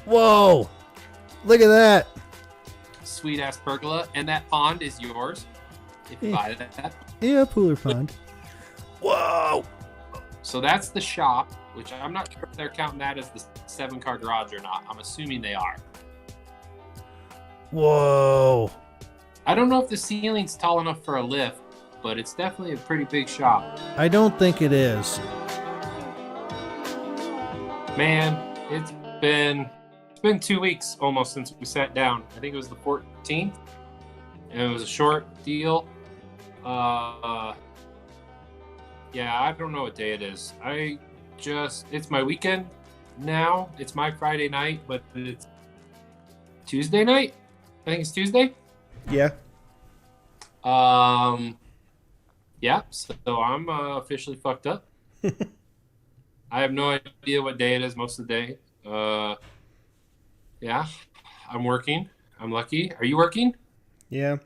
Whoa! Look at that. Sweet ass pergola, and that pond is yours if you buy that. Yeah, Pooler Pond. Whoa! So that's the shop, which I'm not sure if they're counting that as the 7-car garage or not. I'm assuming they are. Whoa! I don't know if the ceiling's tall enough for a lift, but it's definitely a pretty big shop. I don't think it is. Man, it's been 2 weeks almost since we sat down. I think it was the 14th, and it was a short deal. Yeah, I don't know what day it is. It's my weekend now. It's my Friday night, but it's Tuesday night. I think it's Tuesday. Yeah. Yeah, so I'm officially fucked up. I have no idea what day it is most of the day. Yeah, I'm working. I'm lucky. Are you working? Yeah.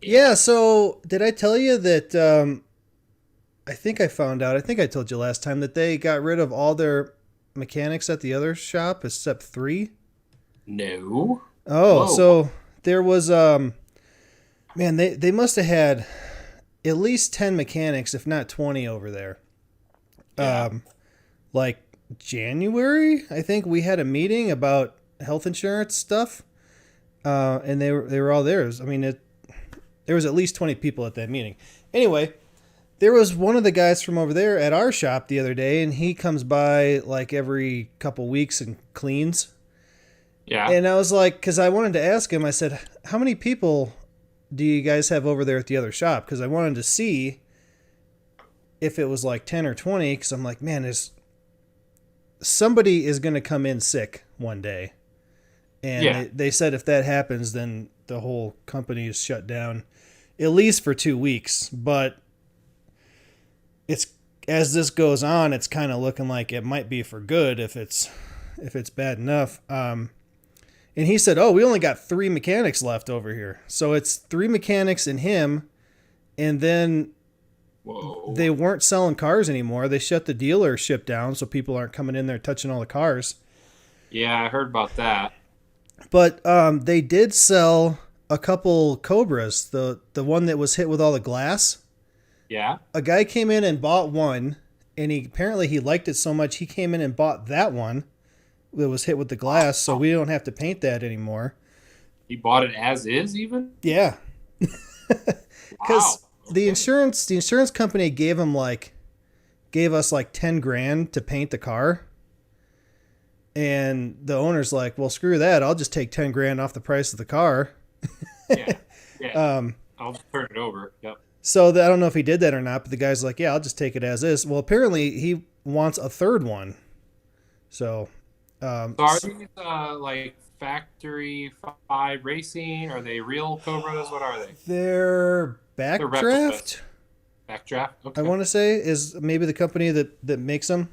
Yeah, so did I tell you that I think I found out, I think I told you last time that they got rid of all their mechanics at the other shop except 3? No. Oh, Whoa. so there was man, they must have had at least 10 mechanics, if not 20 over there. Yeah. Like January, I think we had a meeting about health insurance stuff. And they were all there. I mean, there was at least 20 people at that meeting. Anyway, there was one of the guys from over there at our shop the other day, and he comes by like every couple weeks and cleans. Yeah. And I was like, because I wanted to ask him, I said, how many people do you guys have over there at the other shop? Because I wanted to see if it was like 10 or 20, because I'm like, man, somebody is going to come in sick one day. And Yeah. they said if that happens, then the whole company is shut down, at least for 2 weeks. But as this goes on, it's kind of looking like it might be for good if it's bad enough. And he said, "Oh, we only got 3 mechanics left over here." So it's 3 mechanics and him, and then Whoa. they weren't selling cars anymore. They shut the dealership down, so people aren't coming in there touching all the cars. Yeah, I heard about that. But they did sell a couple Cobras. The one that was hit with all the glass. Yeah. A guy came in and bought one, and apparently he liked it so much he came in and bought that one that was hit with the glass, so we don't have to paint that anymore. He bought it as is, even? Yeah. Because Wow. the insurance company gave us like 10 grand to paint the car. And the owner's like, well, screw that. I'll just take 10 grand off the price of the car. Yeah. Yeah. I'll turn it over. Yep. So I don't know if he did that or not, but the guy's like, yeah, I'll just take it as is. Well, apparently he wants a third one. So, So are these like Factory 5 Racing? Are they real Cobras? What are they? their Backdraft, Backdraft? Okay. I want to say, is maybe the company that makes them.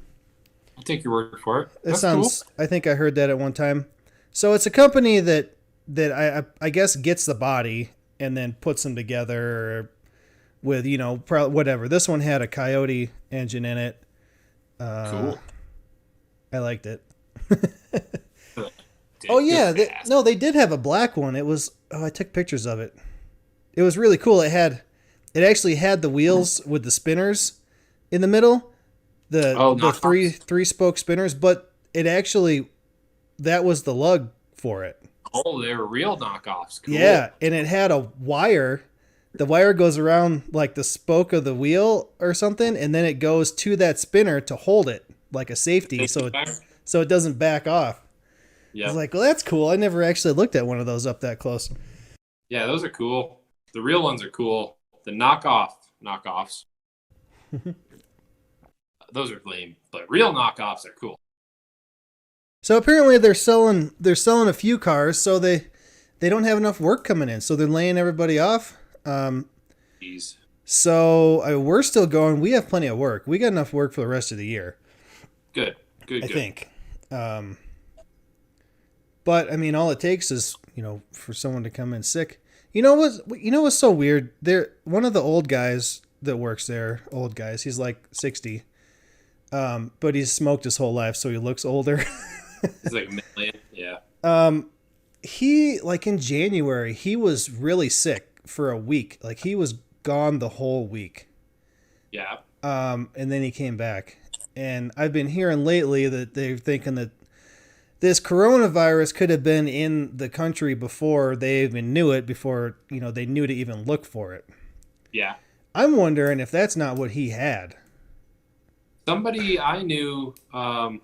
I'll take your word for it. It That's sounds, cool. I think I heard that at one time. So it's a company that I guess gets the body and then puts them together with, whatever. This one had a Coyote engine in it. Cool. I liked it. Dude, Oh yeah, you're fast. they did have a black one. It was, I took pictures of it. It was really cool. It actually had the wheels with the spinners in the middle, the knockoffs. three spoke spinners, but that was the lug for it. Oh, they were real knockoffs. Cool. Yeah, and it had a wire. The wire goes around like the spoke of the wheel or something, and then it goes to that spinner to hold it like a safety, so it doesn't back off. I Yeah. was like, well, that's cool. I never actually looked at one of those up that close. Yeah, those are cool. The real ones are cool. The knockoffs. Those are lame, but real knockoffs are cool. So apparently they're selling a few cars, so they don't have enough work coming in, so they're laying everybody off. Jeez. So we're still going. We have plenty of work. We got enough work for the rest of the year. Good. I think. But I mean, all it takes is, for someone to come in sick. What's so weird? One of the old guys that works there, he's like 60. But he's smoked his whole life, so he looks older. It's like a million. Yeah. He, like in January, he was really sick for a week. Like he was gone the whole week. Yeah. And then he came back. And I've been hearing lately that they're thinking that this coronavirus could have been in the country before they even knew it, before, they knew to even look for it. Yeah. I'm wondering if that's not what he had. Somebody I knew and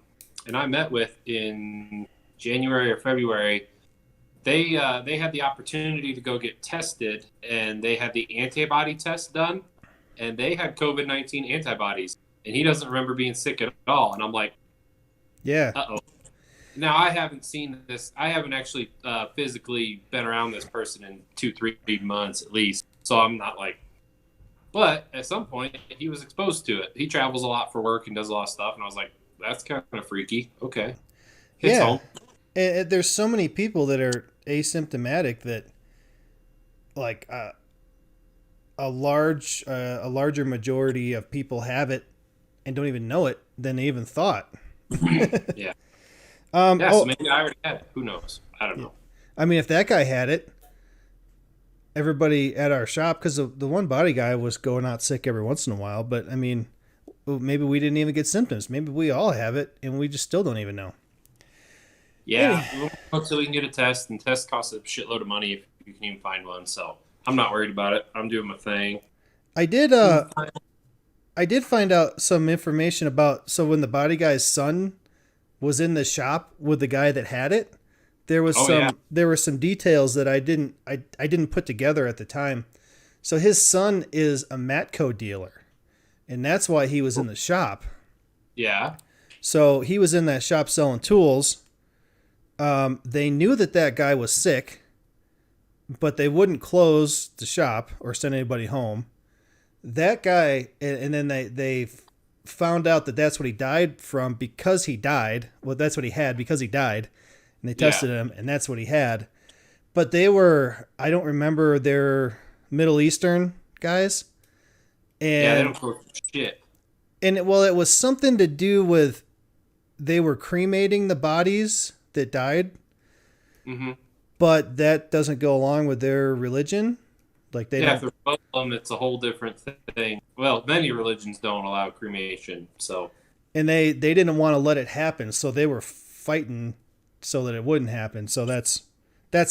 I met with in January or February, they had the opportunity to go get tested, and they had the antibody test done, and they had COVID-19 antibodies, and he doesn't remember being sick at all. And I'm like, Yeah. uh-oh. Now, I haven't seen this. I haven't actually physically been around this person in 2-3 months at least, so I'm not like. But at some point, he was exposed to it. He travels a lot for work and does a lot of stuff, and I was like, that's kind of freaky. Okay. Hits Yeah. home. And there's so many people that are asymptomatic that, like, a larger majority of people have it and don't even know it than they even thought. Yeah. Um, Yeah, oh, so maybe I already had it. Who knows? I don't know. I mean, if that guy had it, everybody at our shop, because the one body guy was going out sick every once in a while, but I mean, maybe we didn't even get symptoms. Maybe we all have it and we just still don't even know. Yeah, we'll wait until we can get a test, and tests cost a shitload of money if you can even find one. So I'm not worried about it. I'm doing my thing. I did find out some information about, so when the body guy's son was in the shop with the guy that had it, there were some details that I didn't put together at the time. So his son is a Matco dealer, and that's why he was in the shop. Yeah. So he was in that shop selling tools. They knew that guy was sick, but they wouldn't close the shop or send anybody home. That guy, and then they found out that that's what he died from because he died. Well, that's what he had because he died. And they tested him, and that's what he had. But they were, I don't remember, they're Middle Eastern guys. And, they don't cook shit. And it was something to do with they were cremating the bodies that died. Mm-hmm. But that doesn't go along with their religion. Like they don't. If they're Muslim, it's a whole different thing. Well, many religions don't allow cremation, so. And they didn't want to let it happen, so they were fighting so that it wouldn't happen. So that's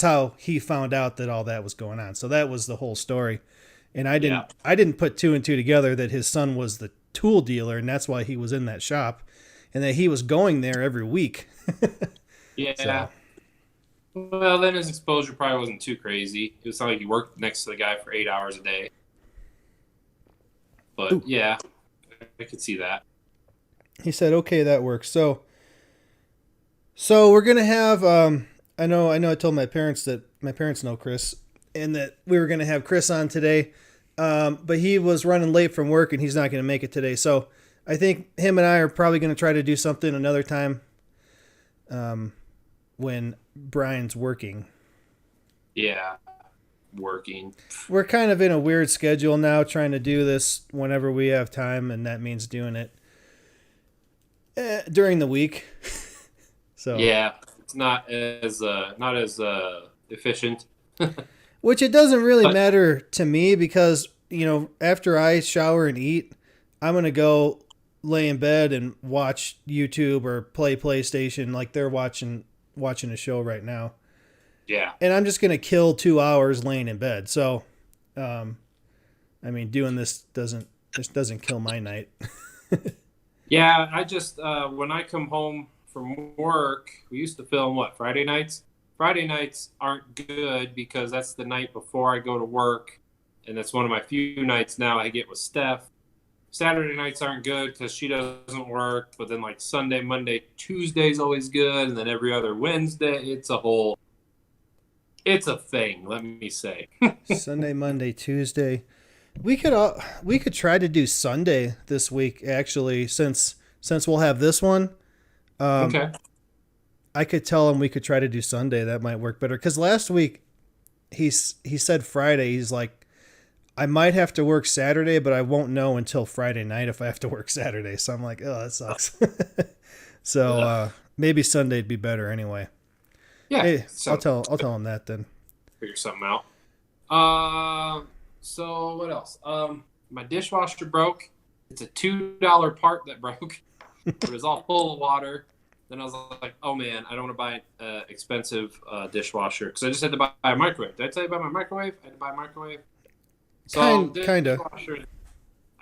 how he found out that all that was going on. So that was the whole story. And I didn't put two and two together that his son was the tool dealer, and that's why he was in that shop, and that he was going there every week. Yeah. So. Well, then his exposure probably wasn't too crazy. It was not like he worked next to the guy for 8 hours a day. But Ooh. Yeah, I could see that. He said, "Okay, that works." So we're gonna have. I know. I told my parents that my parents know Chris, and that we were gonna have Chris on today. But he was running late from work, and he's not gonna make it today. So I think him and I are probably gonna try to do something another time. When Brian's working. Yeah, working. We're kind of in a weird schedule now, trying to do this whenever we have time, and that means doing it during the week. So yeah, it's not as efficient. Which it doesn't really matter to me because, after I shower and eat, I'm gonna go lay in bed and watch YouTube or play PlayStation like they're watching a show right now. Yeah. And I'm just going to kill 2 hours laying in bed. So, doing this doesn't kill my night. Yeah. I just, when I come home from work, we used to film Friday nights? Friday nights aren't good because that's the night before I go to work. And that's one of my few nights now I get with Steph. Saturday nights aren't good because she doesn't work, but then Sunday, Monday, Tuesday's always good, and then every other Wednesday, it's a thing, let me say. Sunday, Monday, Tuesday. We could try to do Sunday this week, actually, since we'll have this one. Okay. I could tell him we could try to do Sunday. That might work better. Because last week, he said Friday. He's like, I might have to work Saturday, but I won't know until Friday night if I have to work Saturday. So I'm like, oh, that sucks. So Maybe Sunday'd be better anyway. Yeah, Hey, I'll so tell him that then. figure something out. So what else? My dishwasher broke. It's a $2 part that broke. It was all full of water. Then I was like, oh man, I don't want to buy an expensive dishwasher because I just had to buy a microwave. Did I tell you about my microwave? I had to buy a microwave. So Kinda. dishwasher,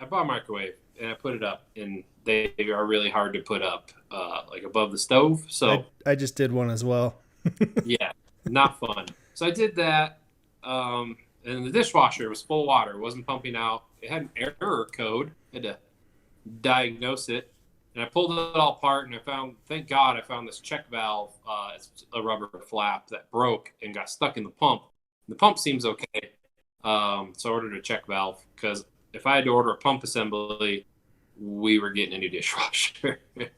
I bought a microwave and I put it up, and they are really hard to put up, like above the stove. So I just did one as well. yeah, not fun. So I did that, and the dishwasher was full of water. It wasn't pumping out. It had an error code. I had to diagnose it. And I pulled it all apart, and thank God, I found this check valve. It's a rubber flap that broke and got stuck in the pump. The pump seems okay. So I ordered a check valve because if I had to order a pump assembly, we were getting a new dishwasher. It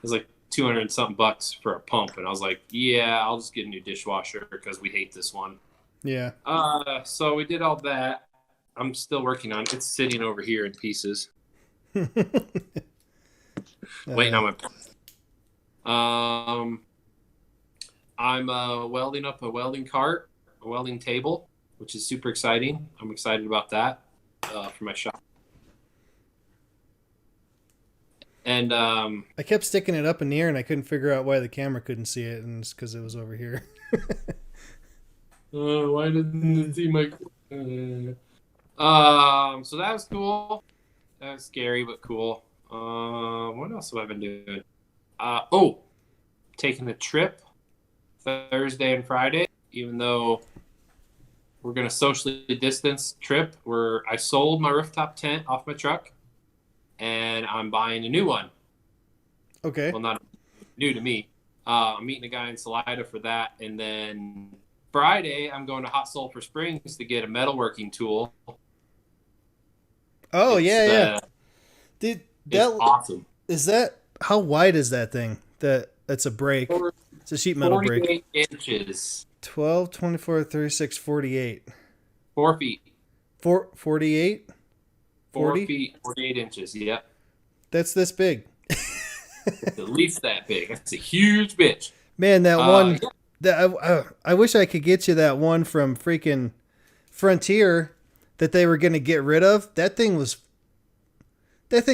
was like 200 and something bucks for a pump. And I was like, yeah, I'll just get a new dishwasher because we hate this one. Yeah. So we did all that. I'm still working on it. It's sitting over here in pieces. Waiting on my. I'm welding up a welding cart, a welding table, which is super exciting. I'm excited about that for my shop. And I kept sticking it up in the air and I couldn't figure out why the camera couldn't see it, and it's because it was over here. why didn't it see my? So that was cool. That was scary but cool. What else have I been doing? Taking a trip Thursday and Friday, even though we're going to socially distance trip, where I sold my rooftop tent off my truck and I'm buying a new one. Okay. Well, not new to me. I'm meeting a guy in Salida for that. And then Friday, I'm going to Hot Sulphur Springs to get a metalworking tool. Oh, yeah. Dude, It's awesome. Is that, how wide is that thing? That's a brake. It's a sheet metal brake. 48 inches. 12, 24, 36, 48. 4 feet. 48? 4 feet, 48 inches. Yep. That's this big. It's at least that big. That's a huge bitch. Man, that one. Yeah. I wish I could get you that one from freaking Frontier that they were going to get rid of. That thing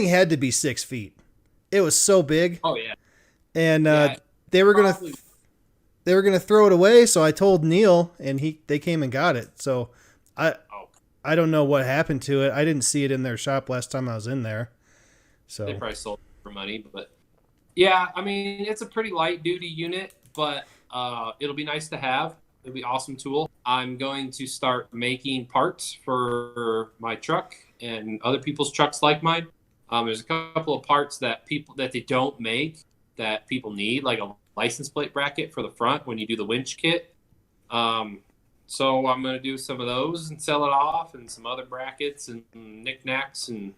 had to be 6 feet. It was so big. Oh yeah. And they were gonna throw it away. So I told Neil, and they came and got it. So I don't know what happened to it. I didn't see it in their shop last time I was in there. So they probably sold it for money, but yeah, I mean it's a pretty light duty unit, but it'll be nice to have. It'll be an awesome tool. I'm going to start making parts for my truck and other people's trucks like mine. There's a couple of parts that they don't make that people need, like a license plate bracket for the front when you do the winch kit. So I'm going to do some of those and sell it off, and some other brackets and knickknacks and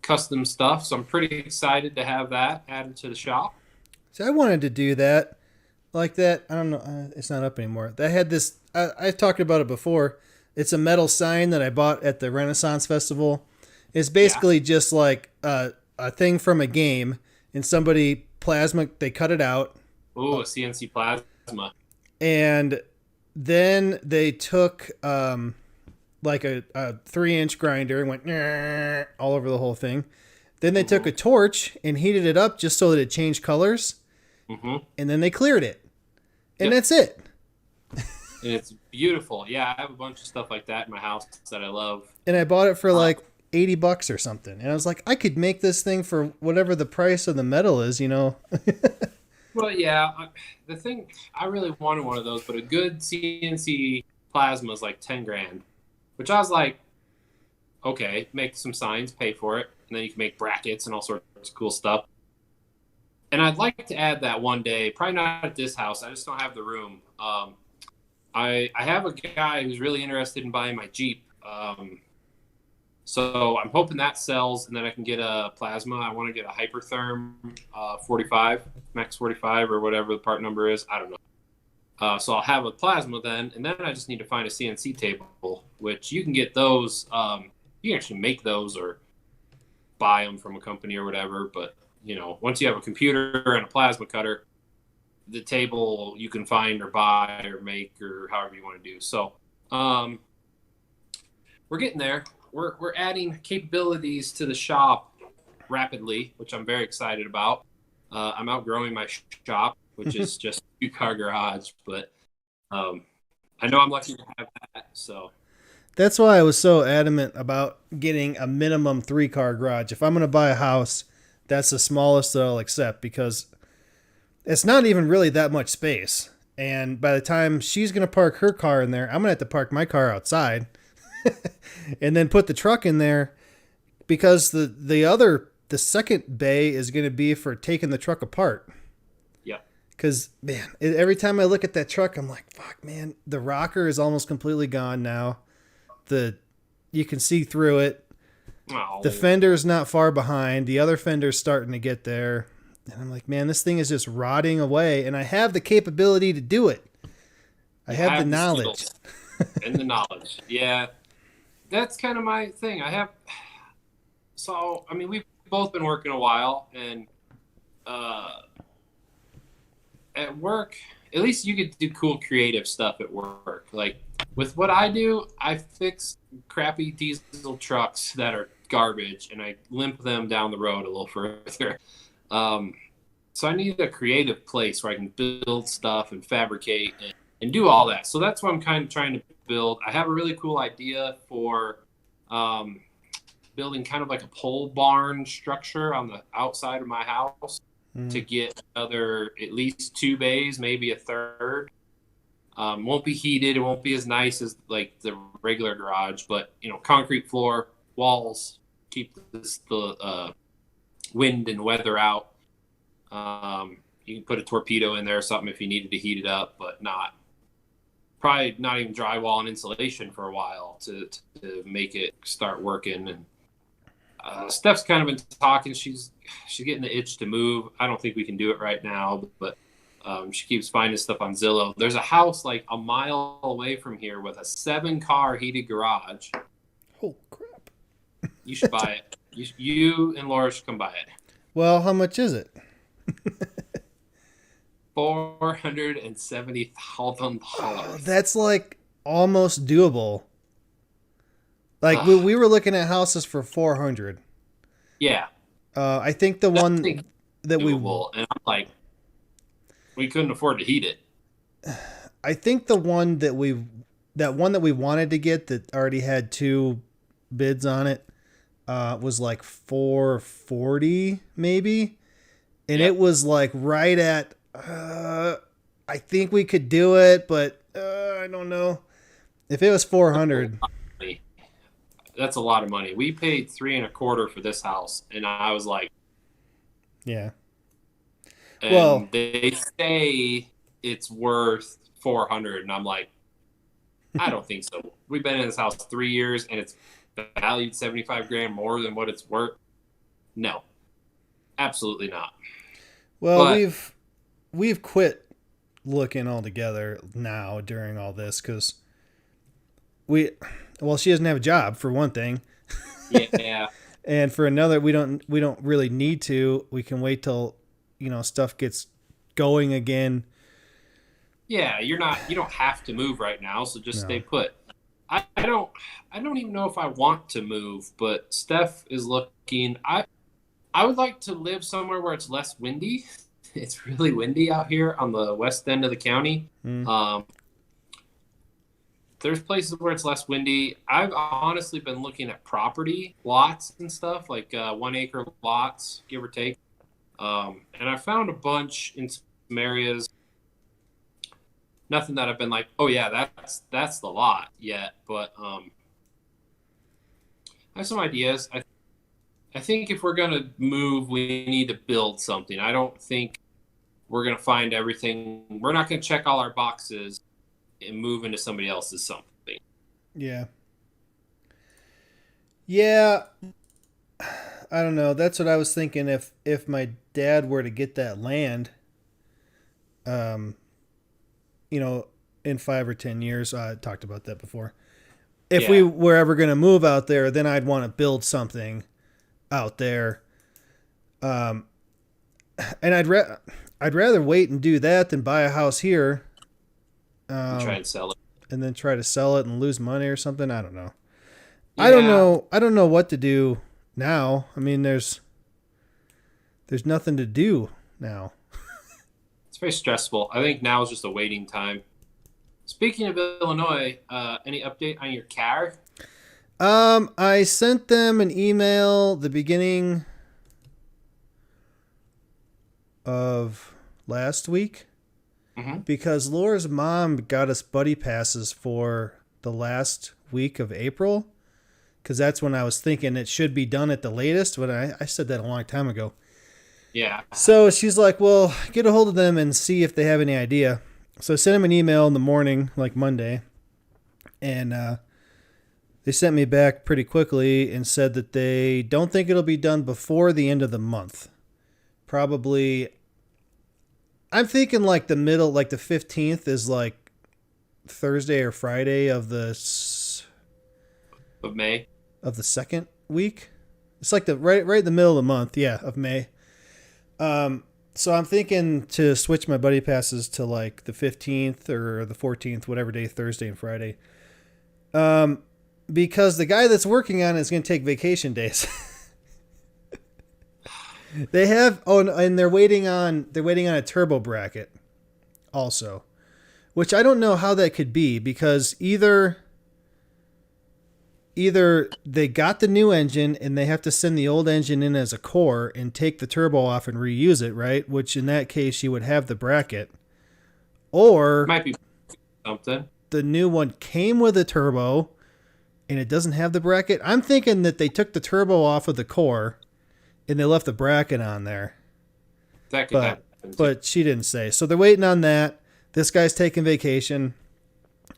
custom stuff. So I'm pretty excited to have that added to the shop. So I wanted to do that, like that. I don't know. It's not up anymore. I had this. I've talked about it before. It's a metal sign that I bought at the Renaissance Festival. It's basically just like a thing from a game, and they cut it out. Oh, a CNC plasma. And then they took like a 3-inch grinder and went all over the whole thing. Then they took a torch and heated it up just so that it changed colors. Mm-hmm. And then they cleared it. And that's it. And it's beautiful. Yeah, I have a bunch of stuff like that in my house that I love. And I bought it for like $80 or something. And I was like, I could make this thing for whatever the price of the metal is, you know? Well, yeah. The thing, I really wanted one of those, but a good CNC plasma is like 10 grand, which I was like, okay, make some signs, pay for it. And then you can make brackets and all sorts of cool stuff. And I'd like to add that one day, probably not at this house. I just don't have the room. I have a guy who's really interested in buying my Jeep. So I'm hoping that sells, and then I can get a plasma. I want to get a Hypertherm 45, Max 45, or whatever the part number is. I don't know. So I'll have a plasma then, and then I just need to find a CNC table, which you can get those. You can actually make those or buy them from a company or whatever, but once you have a computer and a plasma cutter, the table you can find or buy or make or however you want to do. So we're getting there. We're adding capabilities to the shop rapidly, which I'm very excited about. I'm outgrowing my shop, which is just a 2-car garage, but I know I'm lucky to have that. So That's why I was so adamant about getting a minimum 3-car garage. If I'm going to buy a house, that's the smallest that I'll accept, because it's not even really that much space. And by the time she's going to park her car in there, I'm going to have to park my car outside and then put the truck in there, because the second bay is going to be for taking the truck apart. yeah. Because, man, every time I look at that truck, I'm like, fuck, man, the rocker is almost completely gone now. You can see through it. Oh. The fender's not far behind. The other fender's starting to get there. And I'm like, man, this thing is just rotting away. And I have the capability to do it. I have the knowledge. And the knowledge. Yeah. That's kind of my thing. We've both been working a while, and at work, at least you could do cool creative stuff at work. Like with what I do, I fix crappy diesel trucks that are garbage, and I limp them down the road a little further. So I need a creative place where I can build stuff and fabricate and do all that. So that's what I'm kind of trying to build. I have a really cool idea for building kind of like a pole barn structure on the outside of my house to get at least 2 bays, maybe a third. Won't be heated. It won't be as nice as like the regular garage, but concrete floor, walls, keep the wind and weather out. You can put a torpedo in there or something if you needed to heat it up, but probably not even drywall and insulation for a while to make it start working. And Steph's kind of been talking. She's getting the itch to move. I don't think we can do it right now, but she keeps finding stuff on Zillow. There's a house like a mile away from here with a 7-car heated garage. Oh, crap. You should buy it. You and Laura should come buy it. Well, how much is it? $470,000. Oh, that's like almost doable. Like we were looking at houses for 400. Yeah. I think the one that doable. And I'm like, we couldn't afford to heat it. I think the one that we wanted to get that already had 2 bids on it was like 440 maybe. And It was like right at, I think we could do it, but I don't know. If it was 400. That's a lot of money. We paid $325 for this house, and I was like, yeah. And well, they say it's worth 400, and I'm like, I don't think so. We've been in this house 3 years, and it's valued $75,000 more than what it's worth. No, absolutely not. Well, we've quit looking altogether now during all this because she doesn't have a job for one thing. Yeah. And for another, we don't really need to. We can wait till stuff gets going again. Yeah, you don't have to move right now, so just stay put. I don't even know if I want to move, but Steph is looking. I would like to live somewhere where it's less windy. It's really windy out here on the west end of the county. There's places where it's less windy. I've honestly been looking at property lots and stuff, like 1 acre lots, give or take. And I found a bunch in some areas. Nothing that I've been like, oh yeah, that's the lot yet. But I have some ideas. I think if we're gonna move, we need to build something. I don't think we're gonna find everything. We're not gonna check all our boxes and move into somebody else's something. Yeah. Yeah. I don't know. That's what I was thinking. If my dad were to get that land, in 5 or 10 years, I talked about that before. If we were ever going to move out there, then I'd want to build something out there. and I'd rather wait and do that than buy a house here, And try um, and sell it. and then try to sell it and lose money or something. I don't know. I don't Yeah, know. I don't know what to do now. I mean, there's nothing to do now. it's very stressful. I think now is just a waiting time. Speaking of Illinois, any update on your car? I sent them an email the beginning of last week Mm-hmm. because Laura's mom got us buddy passes for the last week of April because that's when I was thinking it should be done at the latest. But I said that a long time ago. Yeah. So she's like, well, get a hold of them and see if they have any idea. So I sent them an email in the morning, like Monday, and they sent me back pretty quickly and said that they don't think it'll be done before the end of the month. Probably, I'm thinking like the middle, like the 15th is like Thursday or Friday of Of May. the second week. It's like the right in the middle of the month, yeah, of May. So I'm thinking to switch my buddy passes to like the 15th or the 14th, whatever day, Thursday and Friday. Because the guy that's working on it is going to take vacation days. They have and they're waiting on a turbo bracket also, which I don't know how that could be because either they got the new engine and they have to send the old engine in as a core and take the turbo off and reuse it, right? Which in that case you would have the bracket, or Might be something. the new one came with a turbo and it doesn't have the bracket. I'm thinking that they took the turbo off of the core and they left the bracket on there. That could But happen. but she didn't say. So they're waiting on that. This guy's taking vacation.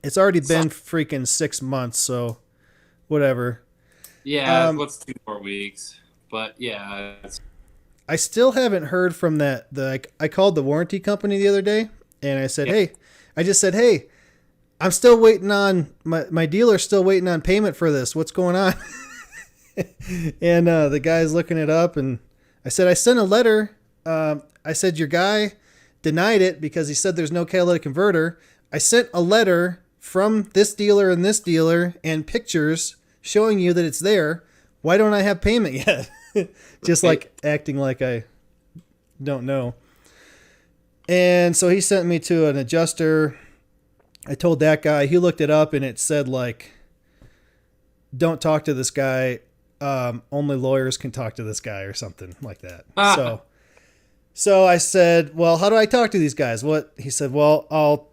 It's already been freaking 6 months, so whatever. Yeah, what's 2 more weeks? But yeah, I still haven't heard from that. I called the warranty company the other day and I said, Yeah. hey, I just said, hey, I'm still waiting on my dealer's still waiting on payment for this. What's going on? And the guy's looking it up and I said, I sent a letter. I said, your guy denied it because he said there's no catalytic converter. I sent a letter from this dealer and pictures showing you that it's there. Why don't I have payment yet? Just like acting like I don't know. And so he sent me to an adjuster. I told that guy, he looked it up and it said like, don't talk to this guy. Only lawyers can talk to this guy or something like that. So I said, well, how do I talk to these guys? What? He said, well, I'll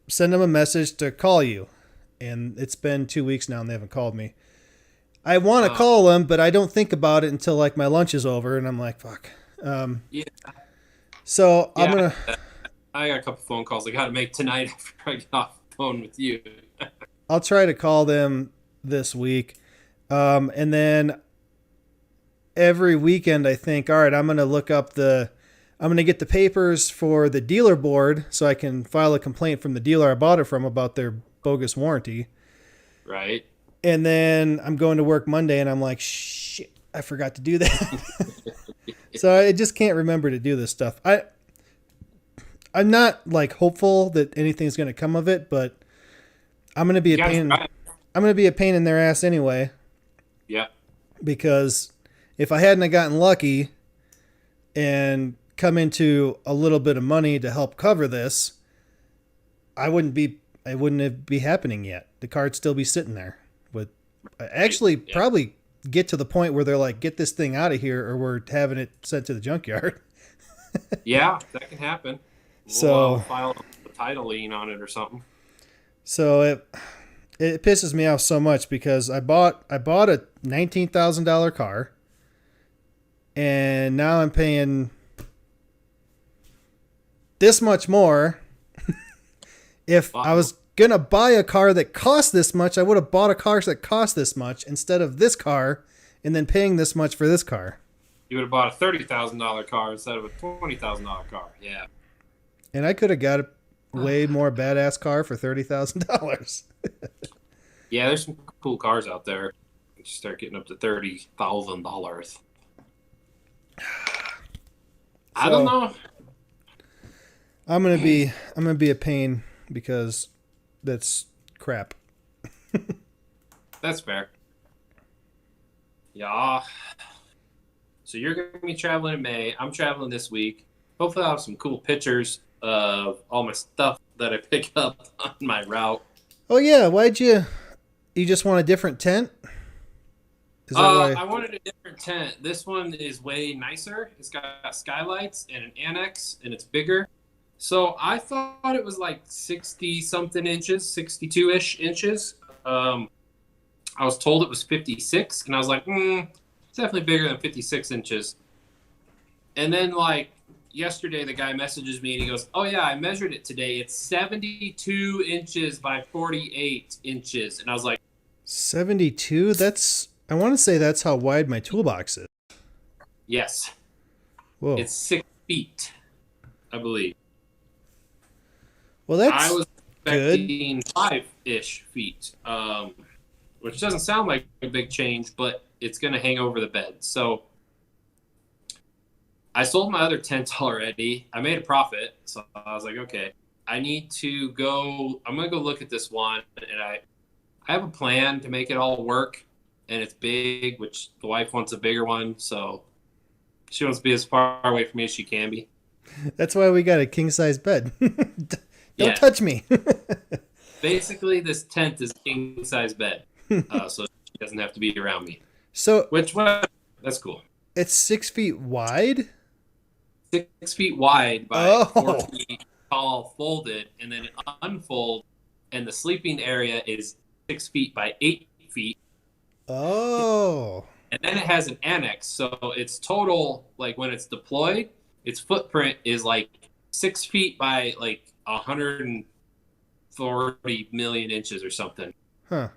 send them a message to call you. And it's been 2 weeks now and they haven't called me. I want to call them, but I don't think about it until like my lunch is over and I'm like, fuck. yeah. So I'm Yeah. going to, I got a couple phone calls I got to make tonight after I get off the phone with you. I'll try to call them this week. And then every weekend I think, all right, I'm going to get the papers for the dealer board so I can file a complaint from the dealer I bought it from about their bogus warranty. Right. And then I'm going to work Monday and I'm like, shit, I forgot to do that. So I just can't remember to do this stuff. I'm not like hopeful that anything's going to come of it, but I'm going to be I'm going to be a pain in their ass anyway. Yeah. Because if I hadn't have gotten lucky and come into a little bit of money to help cover this, it wouldn't be happening yet. The car'd still be sitting there with probably get to the point where they're like, get this thing out of here or we're having it sent to the junkyard. Yeah, that can happen. We'll file a title lien on it or something. So it pisses me off so much because I bought a $19,000 car and now I'm paying this much more. If I was going to buy a car that cost this much, I would have bought a car that cost this much instead of this car and then paying this much for this car. You would have bought a $30,000 car instead of a $20,000 car. Yeah. And I could have got a way more badass car for $30,000. Yeah, there's some cool cars out there. You start getting up to $30,000. I don't So know. I'm gonna be a pain because that's crap. That's fair. Yeah. So you're going to be traveling in May. I'm traveling this week. Hopefully, I'll have some cool pictures of all my stuff that I pick up on my route. Oh yeah, you just want a different tent? Is that why? I wanted a different tent. This one is way nicer. It's got skylights and an annex, and it's bigger. So I thought it was like 60 something inches, 62 ish inches. I was told it was 56, and I was like, it's definitely bigger than 56 inches. And then, like, yesterday, the guy messages me and he goes, "Oh, yeah, I measured it today. It's 72 inches by 48 inches." And I was like, 72? I want to say that's how wide my toolbox is. yes, Whoa. it's 6 feet, I believe. Well, I that's was good. expecting 5-ish feet, which doesn't sound like a big change, but it's going to hang over the bed. So I sold my other tent already. I made a profit. So I was like, okay, I'm going to go look at this one. And I have a plan to make it all work. And it's big, which the wife wants a bigger one. So she wants to be as far away from me as she can be. That's why we got a king size bed. Don't Yeah. touch me. Basically, this tent is a king size bed. So she doesn't have to be around me. So That's cool. it's 6 feet wide? 6 feet wide by 4 Oh. feet tall, folded, and then it unfolds. And the sleeping area is 6 feet by 8 feet. Oh. And then it has an annex. So it's total, like when it's deployed, its footprint is like 6 feet by like 140 million inches or something. Huh.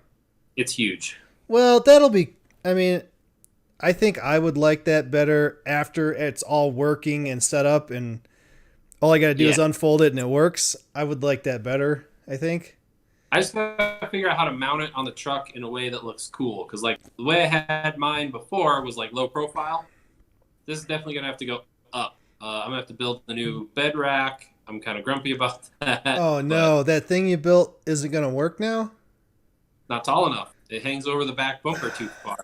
It's huge. Well, I mean, I think I would like that better after it's all working and set up and all I got to do is unfold it and it works. I would like that better, I think. I just got to figure out how to mount it on the truck in a way that looks cool. Because like the way I had mine before was like low profile. This is definitely going to have to go up. I'm going to have to build a new bed rack. I'm kind of grumpy about that. Oh, no. That thing you built isn't going to work now? Not tall enough. It hangs over the back bumper too far.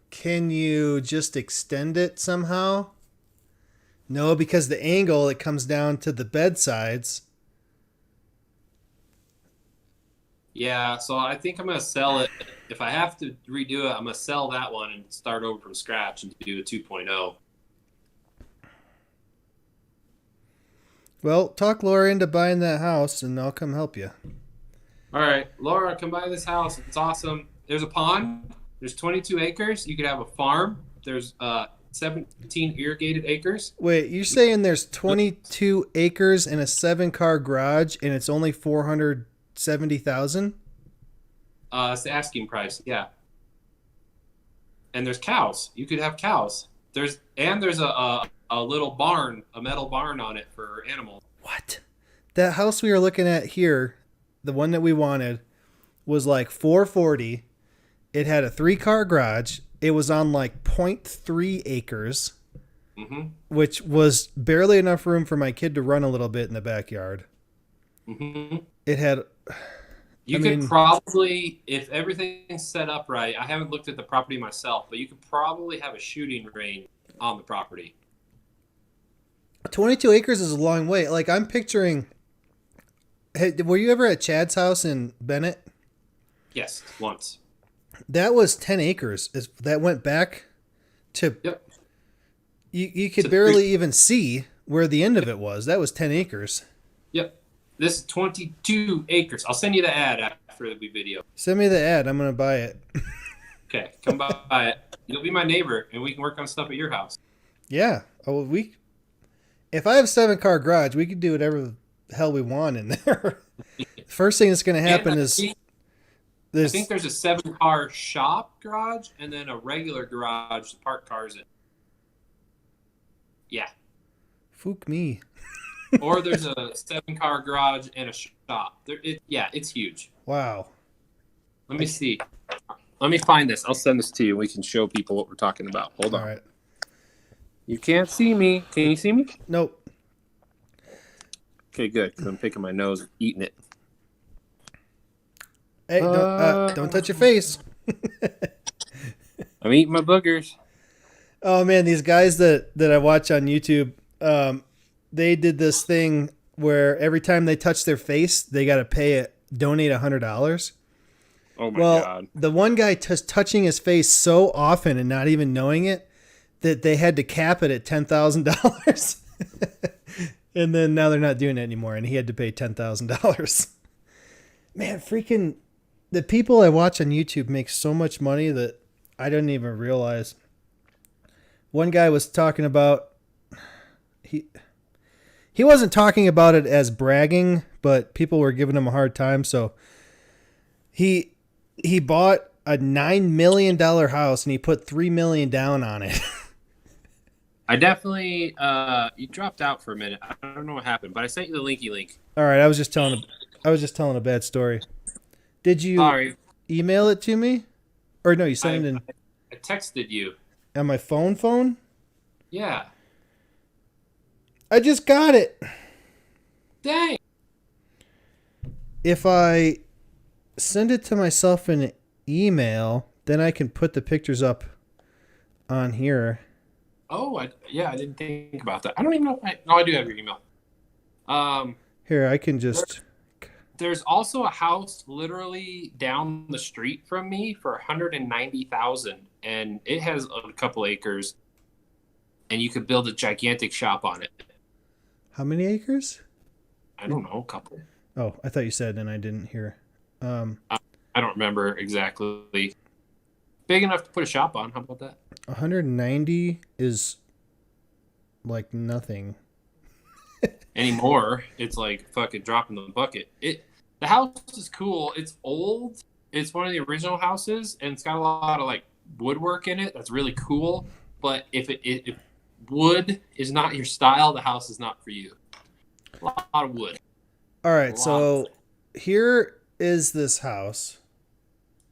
Can you just extend it somehow? No, because the angle, it comes down to the bed sides. Yeah, so I think I'm going to sell it. If I have to redo it, I'm going to sell that one and start over from scratch and do a 2.0. Well, talk Laura into buying that house and I'll come help you. All right, Laura, come buy this house. It's awesome. There's a pond. There's 22 acres. You could have a farm. There's 17 irrigated acres. Wait, you're saying there's 22 acres and a 7-car garage and it's only 470,000? It's the asking price, yeah. And there's cows. You could have cows. There's a little barn, a metal barn on it for animals. What? That house we were looking at here, the one that we wanted, was like 440. It had a 3-car garage. It was on like 0.3 acres, which was barely enough room for my kid to run a little bit in the backyard. It had... You could probably, if everything's set up right, I haven't looked at the property myself, but you could probably have a shooting range on the property. 22 acres is a long way. Like, I'm picturing... Hey, were you ever at Chad's house in Bennett? Yes, once. That was 10 acres. That went back to... Yep. You could barely even see where the end of it was. That was 10 acres. Yep. This is 22 acres. I'll send you the ad after the video. Send me the ad. I'm going to buy it. Okay, come by it. You'll be my neighbor, and we can work on stuff at your house. Yeah. Oh, if I have a 7-car garage, we could do whatever the hell we want in there. First thing that's going to happen is... I think there's a 7-car shop garage and then a regular garage to park cars in. Yeah. Fook me. Or there's a 7-car garage and a shop. It's huge. Wow. Let me see. Let me find this. I'll send this to you. We can show people what we're talking about. Hold on. All right. You can't see me. Can you see me? Nope. Okay, good. Because I'm picking my nose and eating it. Hey, don't touch your face. I'm eating my boogers. Oh man, these guys that I watch on YouTube, they did this thing where every time they touch their face, they got to donate $100. Oh my God. The one guy just touching his face so often and not even knowing it that they had to cap it at $10,000. And then now they're not doing it anymore, and he had to pay $10,000. Man, freaking the people I watch on YouTube make so much money that I didn't even realize. One guy was talking about he wasn't talking about it as bragging, but people were giving him a hard time. So he bought a $9 million house and he put $3 million down on it. I definitely you dropped out for a minute. I don't know what happened, but I sent you the linky link. All right, I was just telling a bad story. Did you email it to me? Or no, you sent it in. I texted you. On my phone? Yeah. I just got it. Dang. If I send it to myself in an email, then I can put the pictures up on here. Oh, I didn't think about that. I don't even know. I do have your email. Here, I can just. There's also a house literally down the street from me for $190,000, and it has a couple acres, and you could build a gigantic shop on it. How many acres? I don't know, a couple. Oh, I thought you said, and I didn't hear. I don't remember exactly. Big enough to put a shop on. How about that? 190 is like nothing. Anymore, it's like fucking dropping the bucket. The house is cool. It's old. It's one of the original houses, and it's got a lot of like woodwork in it. That's really cool. But if wood is not your style, the house is not for you. A lot of wood. All right, so here is this house.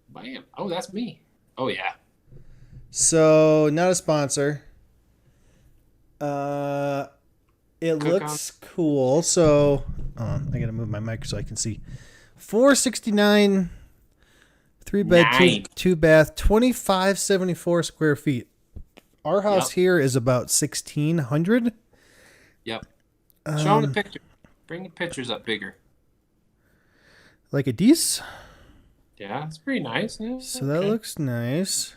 Bam! Oh, that's me. Oh yeah. So not a sponsor. It looks cool. So I gotta move my mic so I can see. 469, 3-bed, 2-bath, 2,574 square feet. Our house here is about 1,600. Yep. Show them the picture. Bring the pictures up bigger. Like a dece? Yeah, it's pretty nice. Yeah, so that looks nice.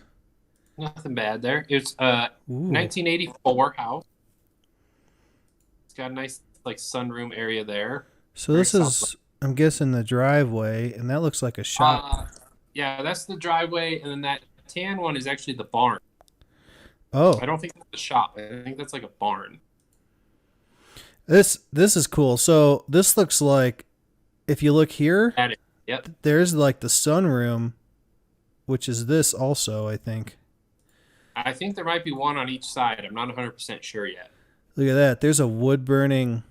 Nothing bad there. It's 1984 house. It's got a nice like sunroom area there. So this is, I'm guessing, the driveway, and that looks like a shop. Yeah, that's the driveway, and then that tan one is actually the barn. Oh. I don't think that's a shop. I think that's like a barn. This is cool. So this looks like, if you look here, yep, there's like the sunroom, which is this also, I think. I think there might be one on each side. I'm not 100% sure yet. Look at that. There's a wood-burning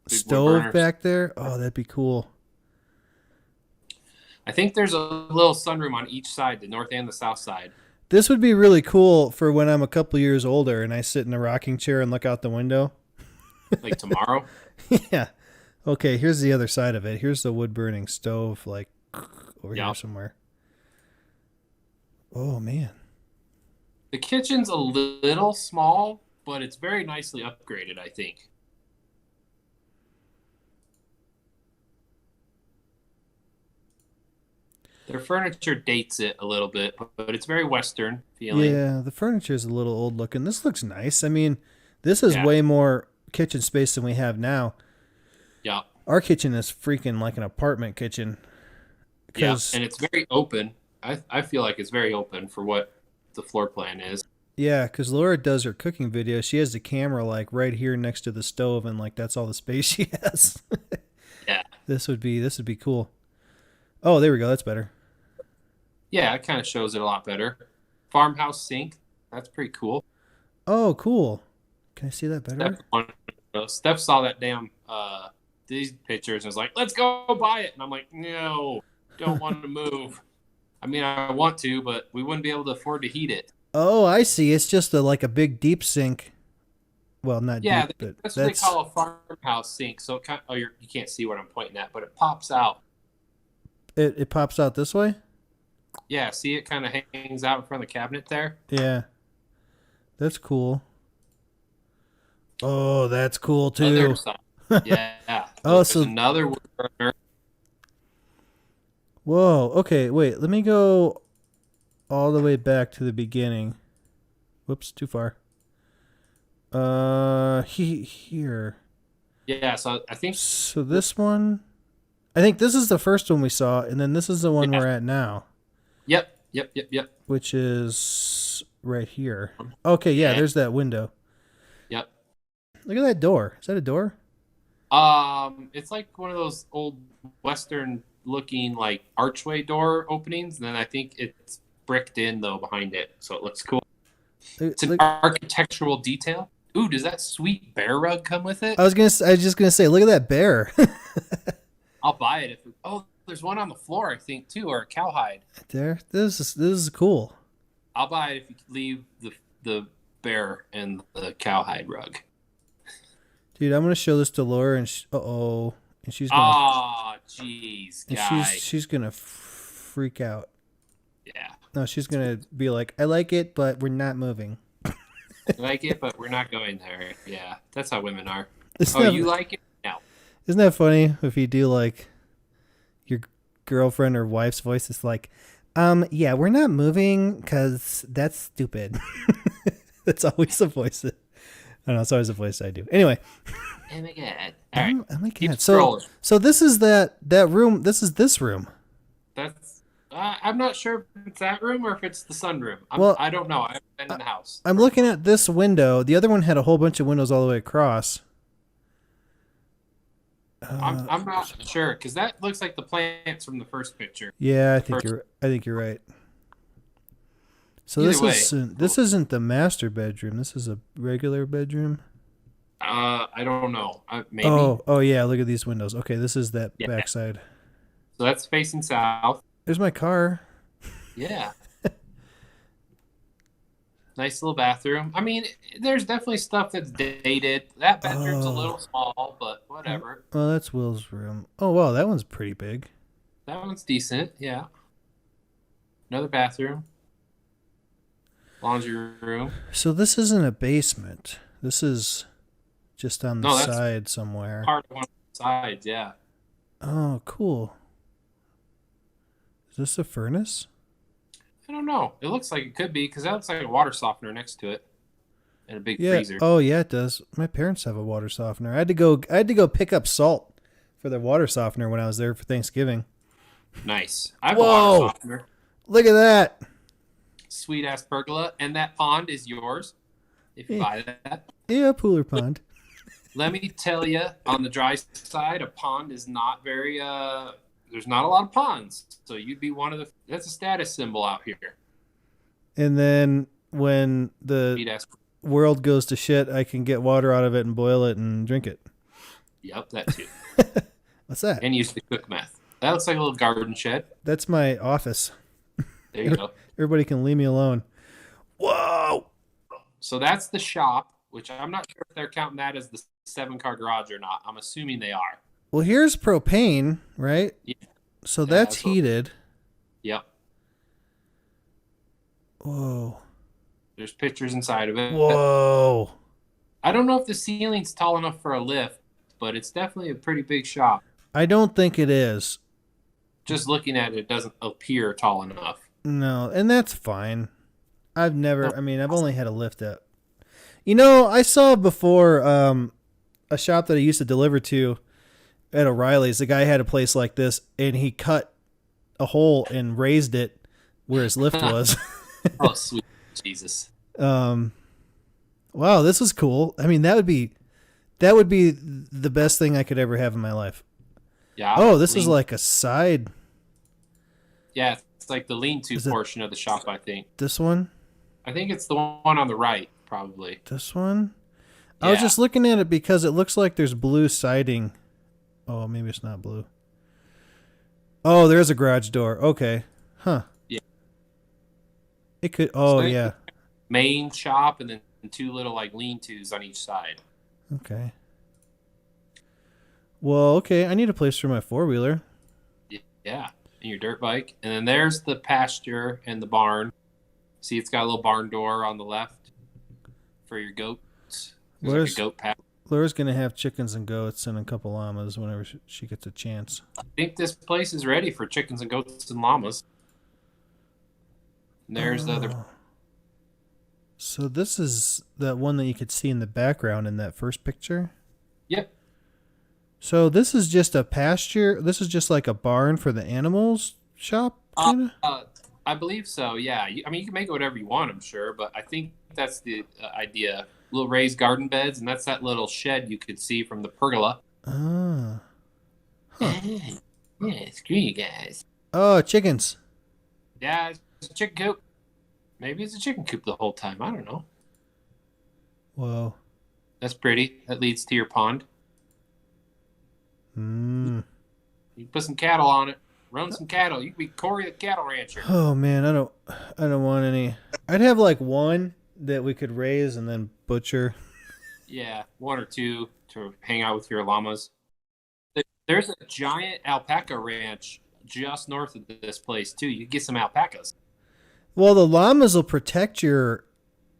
stove back there. Oh, that'd be cool. I think there's a little sunroom on each side, the north and the south side. This would be really cool for when I'm a couple years older and I sit in a rocking chair and look out the window. Like tomorrow? Yeah. Okay, here's the other side of it. Here's the wood-burning stove, like over here somewhere. Oh, man. The kitchen's a little small, but it's very nicely upgraded, I think. Their furniture dates it a little bit, but it's very Western feeling. Yeah, the furniture's a little old looking. This looks nice. I mean, this is way more kitchen space than we have now. Yeah. Our kitchen is freaking like an apartment kitchen. Yeah, and it's very open. I feel like it's very open for what the floor plan is. Yeah, because Laura does her cooking videos. She has the camera like right here next to the stove, and like that's all the space she has. Yeah. This would be cool. Oh, there we go. That's better. Yeah, it kind of shows it a lot better. Farmhouse sink. That's pretty cool. Oh, cool. Can I see that better? Steph saw that damn these pictures and was like, "Let's go buy it." And I'm like, "No, don't want to move." I mean, I want to, but we wouldn't be able to afford to heat it. Oh, I see. It's just like a big deep sink. Well, not Yeah, deep, but that's what they that's call a farmhouse sink. So it you can't see what I'm pointing at, but it pops out. it pops out this way? Yeah, see it kind of hangs out in front of the cabinet there. Yeah. That's cool. Oh, that's cool Other too. side. Yeah. Oh, So there's so another wood burner. whoa. Okay, wait. Let me go all the way back to the beginning. Whoops, too far. Here. Yeah, so I think So this one, I think this is the first one we saw, and then this is the one yeah. we're at now, Yep. which is right here. Okay, yeah, Yeah. there's that window. Yep. Look at that door. Is that a door? It's like one of those old Western looking like archway door openings, and then I think it's bricked in though behind it, so it looks cool. It's an architectural detail. Ooh, does that sweet bear rug come with it? I was just gonna say, look at that bear. I'll buy it oh, there's one on the floor, I think, too, or a cowhide. There, this is cool. I'll buy it if you leave the bear and the cowhide rug. Dude, I'm gonna show this to Laura, and and she's gonna. Oh, jeez, guy. She's gonna freak out. Yeah. No, she's gonna be like, I like it, but we're not moving. I like it, but we're not going there. Yeah, that's how women are. Isn't You like it? No. Isn't that funny if you do like your girlfriend or wife's voice? It's like, yeah, we're not moving because that's stupid. That's always the voice. I don't know. It's always the voice I do. Anyway. Oh my god! All right. Oh my Keep god. scrolling. So this is that room. This is this room. That's. I'm not sure if it's that room or if it's the sunroom. I don't know. I haven't been in the house. I'm looking at this window. The other one had a whole bunch of windows all the way across. I'm not sure because that looks like the plants from the first picture. Yeah, I think you're right. So this isn't the master bedroom. This is a regular bedroom. I don't know. Maybe. Oh yeah. Look at these windows. Okay, this is that backside. So that's facing south. There's my car. Yeah. Nice little bathroom. I mean, there's definitely stuff that's dated. That bedroom's a little small, but whatever. Well, that's Will's room. Oh, wow, that one's pretty big. That one's decent, yeah. Another bathroom. Laundry room. So this isn't a basement. This is just on the side somewhere. Part of one of the sides, yeah. Oh, cool. Is this a furnace? I don't know. It looks like it could be because that looks like a water softener next to it, and a big freezer. Oh yeah, it does. My parents have a water softener. I had to go pick up salt for the water softener when I was there for Thanksgiving. Nice. I have a water softener. Look at that. Sweet ass pergola, and that pond is yours if you buy that. Yeah, Pooler Pond. Let me tell you, on the dry side, a pond is not very. There's not a lot of ponds, so you'd be one of the. That's a status symbol out here. And then when the world goes to shit, I can get water out of it and boil it and drink it. Yep, that too. What's that? And use to cook meth. That looks like a little garden shed. That's my office. There you go. Everybody can leave me alone. Whoa! So that's the shop, which I'm not sure if they're counting that as the 7-car garage or not. I'm assuming they are. Well, here's propane, right? Yeah. So that's heated. Yep. Whoa. There's pictures inside of it. Whoa. I don't know if the ceiling's tall enough for a lift, but it's definitely a pretty big shop. I don't think it is. Just looking at it, it doesn't appear tall enough. No, and that's fine. I've only had a lift at. I saw before a shop that I used to deliver to at O'Reilly's. The guy had a place like this, and he cut a hole and raised it where his lift was. Oh, sweet Jesus. Wow, this was cool. I mean, that would be the best thing I could ever have in my life. Yeah. Oh, this is like a side. Yeah, it's like the lean-to portion of the shop, I think. This one? I think it's the one on the right, probably. This one? Yeah. I was just looking at it because it looks like there's blue siding. Oh, maybe it's not blue. Oh, there's a garage door. Okay. Huh. Yeah. It could. Oh, yeah. main shop and then 2 little like lean-tos on each side. Okay. Well, okay. I need a place for my 4-wheeler. Yeah, and your dirt bike. And then there's the pasture and the barn. See, it's got a little barn door on the left for your goats. There's like a goat path. Laura's going to have chickens and goats and a couple llamas whenever she gets a chance. I think this place is ready for chickens and goats and llamas. And there's the other. So this is that one that you could see in the background in that first picture? Yep. So this is just a pasture. This is just like a barn for the animals shop? I believe so, yeah. I mean, you can make it whatever you want, I'm sure, but I think that's the idea. Little raised garden beds, and that's that little shed you could see from the pergola. Ah. Huh. Yeah, screw you guys. Oh, chickens. Yeah, it's a chicken coop. Maybe it's a chicken coop the whole time. I don't know. Whoa. That's pretty. That leads to your pond. You can put some cattle on it. Run some cattle. You can be Corey the cattle rancher. Oh man, I don't want any. I'd have like one that we could raise and then butcher. Yeah, 1 or 2 to hang out with your llamas. There's a giant alpaca ranch just north of this place too. You can get some alpacas. Well, the llamas will protect your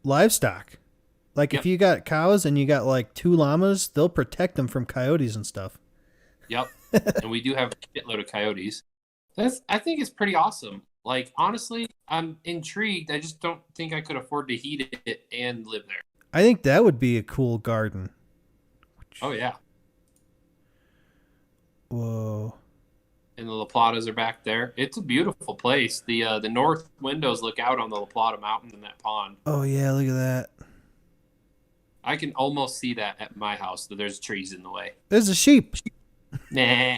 livestock. Like if you got cows and you got like 2 llamas, they'll protect them from coyotes and stuff. Yep. And we do have a shitload of coyotes. I think it's pretty awesome. Like, honestly, I'm intrigued. I just don't think I could afford to heat it and live there. I think that would be a cool garden. Oh, yeah. Whoa. And the La Platas are back there. It's a beautiful place. The north windows look out on the La Plata Mountain and that pond. Oh, yeah, look at that. I can almost see that at my house, that there's trees in the way. There's a sheep. Nah.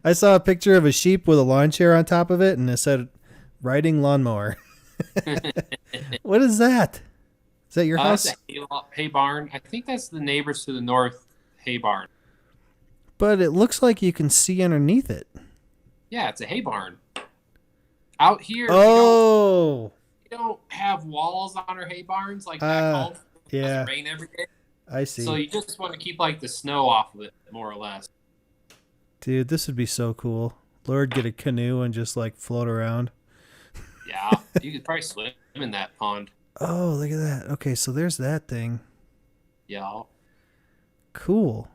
I saw a picture of a sheep with a lawn chair on top of it, and it said, riding lawnmower. What is that? Is that your house? That's a hay barn. I think that's the neighbors to the north hay barn. But it looks like you can see underneath it. Yeah, it's a hay barn. Out here, we don't have walls on our hay barns like back home. It doesn't rain every day. I see. So you just want to keep like the snow off of it, more or less. Dude, this would be so cool. Lord, get a canoe and just like float around. Yeah, you could probably swim in that pond. Oh, look at that. Okay, so there's that thing. Yeah. Cool.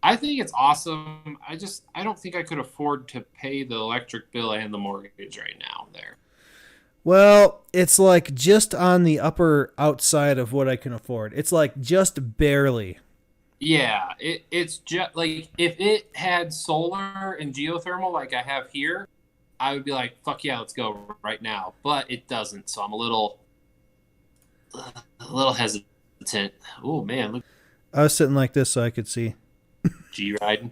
I think it's awesome. I don't think I could afford to pay the electric bill and the mortgage right now there. Well, it's like just on the upper outside of what I can afford. It's like just barely. Yeah, it's just like if it had solar and geothermal like I have here, I would be like, fuck yeah, let's go right now. But it doesn't, so I'm a little hesitant. Oh man, look. I was sitting like this so I could see. G-riding.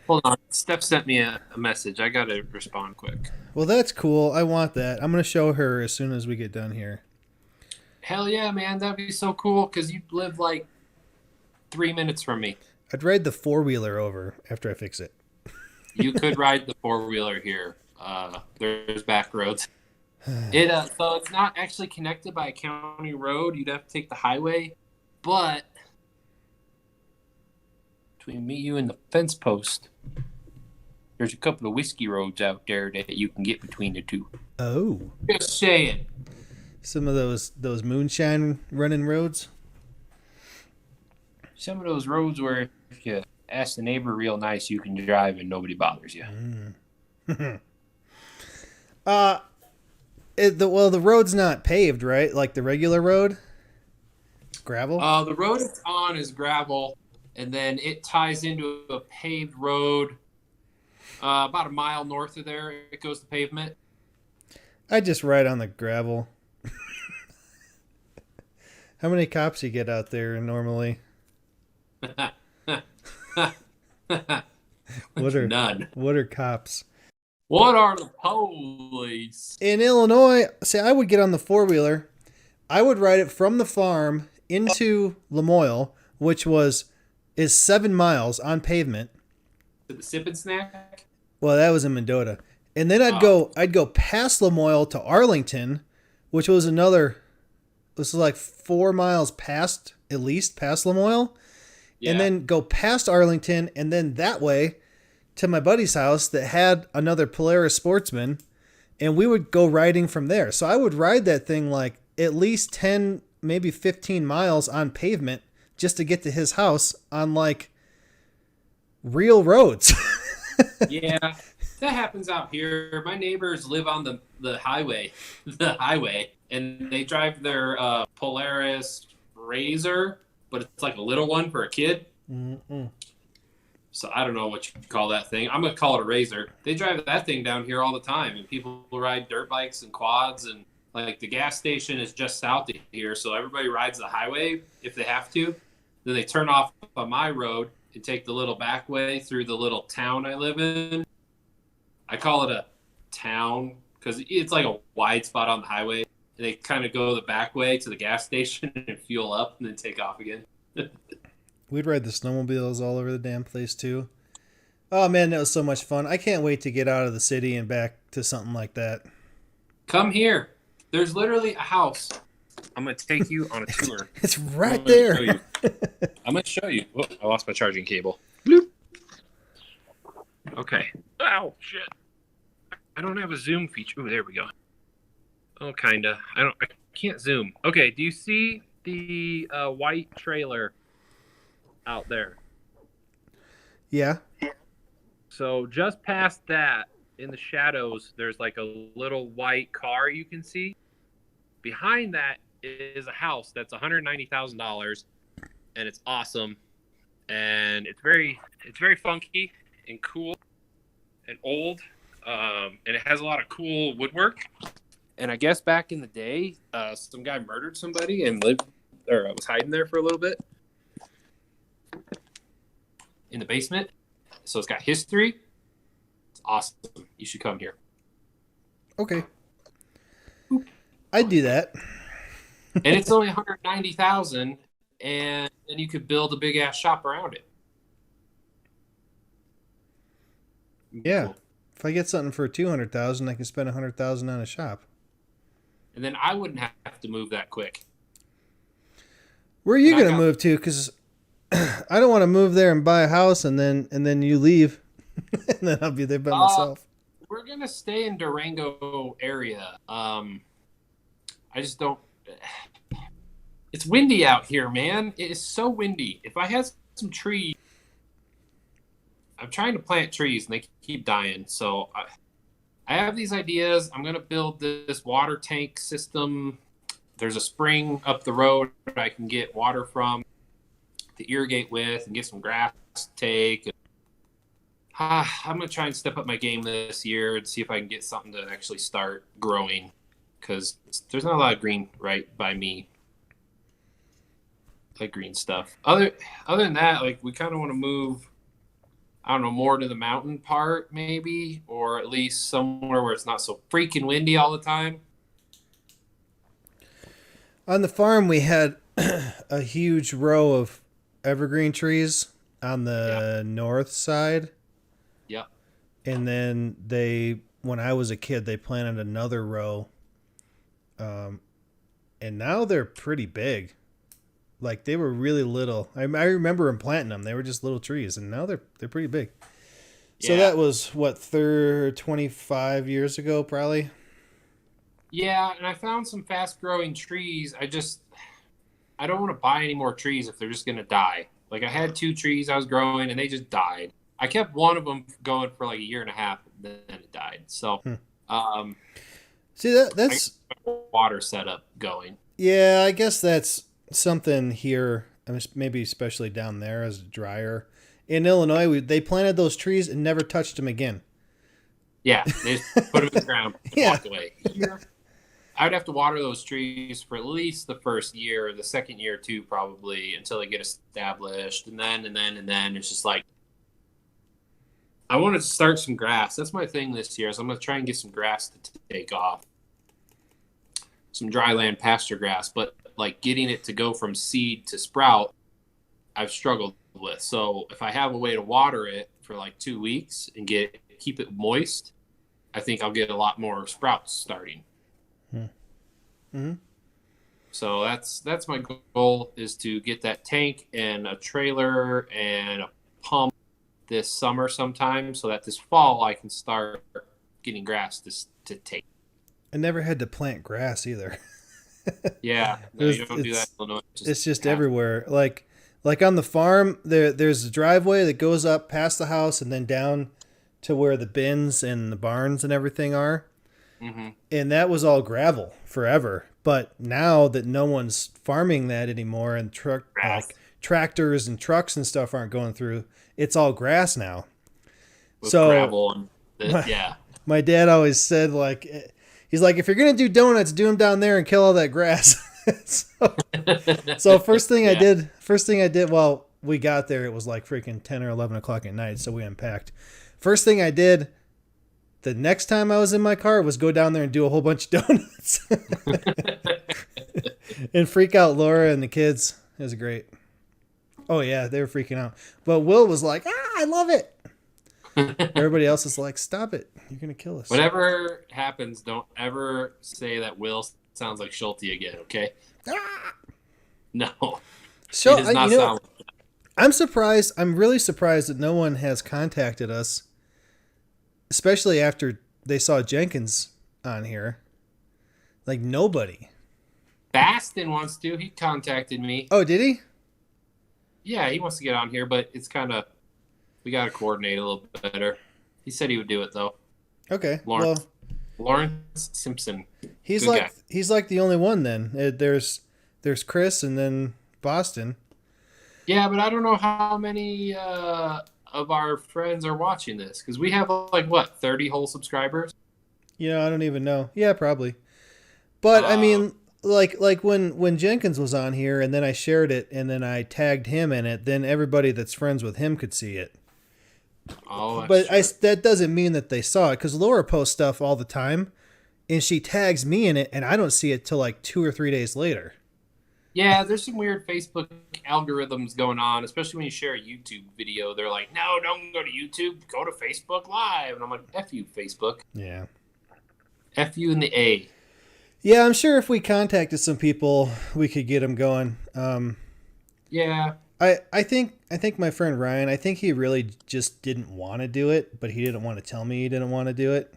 Hold on. Steph sent me a message. I got to respond quick. Well, that's cool. I want that. I'm going to show her as soon as we get done here. Hell yeah, man. That'd be so cool because you live like 3 minutes from me. I'd ride the 4-wheeler over after I fix it. You could ride the 4-wheeler here. There's back roads. So it's not actually connected by a county road. You'd have to take the highway. But between me, you, and the fence post, there's a couple of whiskey roads out there that you can get between the two. Oh. Just saying. Some of those moonshine running roads? Some of those roads where if you ask the neighbor real nice, you can drive and nobody bothers you. The road's not paved, right? Like the regular road? Gravel? The road it's on is gravel, and then it ties into a paved road about a mile north of there. It goes to pavement. I just ride on the gravel. How many cops you get out there normally? None. What are cops? What are the police? In Illinois, I would get on the 4-wheeler. I would ride it from the farm into Lamoille, which is 7 miles on pavement. To the Sip and Snack? Well, that was in Mendota. And then I'd go past Lamoille to Arlington, which was another. This is like 4 miles past, at least past Lamoille, and Yeah. then go past Arlington, and then that way to my buddy's house that had another Polaris Sportsman, and we would go riding from there. So I would ride that thing like at least 10, maybe 15 miles on pavement just to get to his house on like real roads. Yeah, that happens out here. My neighbors live on the highway, the highway, and they drive their Polaris Razor, but it's like a little one for a kid. Mm-mm. So I don't know what you call that thing. I'm gonna call it a Razor. They drive that thing down here all the time, and people ride dirt bikes and quads, and like the gas station is just south of here, so everybody rides the highway if they have to. Then they turn off on my road and take the little back way through the little town I live in. I call it a town because it's like a wide spot on the highway. And they kind of go the back way to the gas station and fuel up and then take off again. We'd ride the snowmobiles all over the damn place too. Oh man, that was so much fun. I can't wait to get out of the city and back to something like that. Come here. There's literally a house. I'm going to take you on a tour. It's right there. I'm going to show you. Oh, I lost my charging cable. Bloop. Okay. Ow, shit. I don't have a zoom feature. Oh, there we go. Oh, kind of. I can't zoom. Okay, do you see the white trailer out there? Yeah. So just past that, in the shadows, there's like a little white car you can see. Behind that is a house that's $190,000, and it's awesome, and it's very funky and cool and old, and it has a lot of cool woodwork. And I guess back in the day, some guy murdered somebody and was hiding there for a little bit in the basement. So it's got history. It's awesome. You should come here. Okay. I'd do that. And it's only $190,000, and then you could build a big ass shop around it. Yeah. Cool. If I get something for $200,000, I can spend $100,000 on a shop. And then I wouldn't have to move that quick. Where are you going to move to? Because I don't want to move there and buy a house and then you leave. And then I'll be there by myself. We're going to stay in Durango area. I just don't. It's windy out here, man. It is so windy. If I had some trees, I'm trying to plant trees and they keep dying. So I have these ideas. I'm going to build this water tank system. There's a spring up the road that I can get water from to irrigate with and get some grass to take. I'm going to try and step up my game this year and see if I can get something to actually start growing. Because there's not a lot of green right by me, like green stuff. Other than that, like we kind of want to move, I don't know, more to the mountain part maybe, or at least somewhere where it's not so freaking windy all the time. On the farm, we had a huge row of evergreen trees on the north side. Yeah. And then when I was a kid, they planted another row. And now they're pretty big. Like they were really little. I remember them planting them. They were just little trees, and now they're pretty big. So that was what 25 years ago, probably. Yeah, and I found some fast-growing trees. I don't want to buy any more trees if they're just gonna die. Like I had 2 trees I was growing, and they just died. I kept one of them going for like a year and a half, and then it died. So, see that's water setup going. Yeah, I guess that's something here. Maybe especially down there as drier. In Illinois, they planted those trees and never touched them again. Yeah, they just put them in the ground and walked away. Here, I'd have to water those trees for at least the first year, the second year too, probably until they get established, and then it's just like I wanted to start some grass. That's my thing this year. So I'm gonna try and get some grass to take off, some dry land pasture grass, but like getting it to go from seed to sprout, I've struggled with. So if I have a way to water it for like 2 weeks and keep it moist, I think I'll get a lot more sprouts starting. Mm-hmm. So that's my goal, is to get that tank and a trailer and a pump this summer sometime, so that this fall I can start getting grass to take. I never had to plant grass either. Yeah, no, you don't do that in Illinois. It's just everywhere. Like on the farm, there's a driveway that goes up past the house and then down to where the bins and the barns and everything are. Mm-hmm. And that was all gravel forever. But now that no one's farming that anymore, and tractors and trucks and stuff aren't going through, it's all grass now. With gravel and yeah. My dad always said, like, he's like, if you're gonna do donuts, do them down there and kill all that grass. so first thing I did while we got there, it was like freaking 10 or 11 o'clock at night, so we unpacked. First thing I did the next time I was in my car was go down there and do a whole bunch of donuts and freak out Laura and the kids. It was great. Oh yeah, they were freaking out. But Will was like, I love it. Everybody else is like, stop it. You're going to kill us. Whatever happens, don't ever say that Will sounds like Schulte again, okay? No. So, it does not sound like that. I'm surprised. I'm really surprised that no one has contacted us, especially after they saw Jenkins on here. Like, nobody. Baston wants to. He contacted me. Oh, did he? Yeah, he wants to get on here, but it's kind of, we got to coordinate a little better. He said he would do it, though. Okay. Lawrence Simpson. He's Good like guy. he's like the only one then. There's Chris and then Boston. Yeah, but I don't know how many of our friends are watching this, because we have like what, 30 whole subscribers? I don't even know. Yeah, probably. But I mean, like when Jenkins was on here and then I shared it and then I tagged him in it, then everybody that's friends with him could see it. Oh, but that doesn't mean that they saw it, because Laura posts stuff all the time and she tags me in it and I don't see it till like 2 or 3 days later. Yeah, there's some weird Facebook algorithms going on, especially when you share a YouTube video. They're like, no, don't go to YouTube, go to Facebook Live. And I'm like, F you, Facebook. Yeah. F you and the A. Yeah, I'm sure if we contacted some people, we could get them going. Yeah. I think my friend Ryan, I think he really just didn't want to do it, but he didn't want to tell me he didn't want to do it,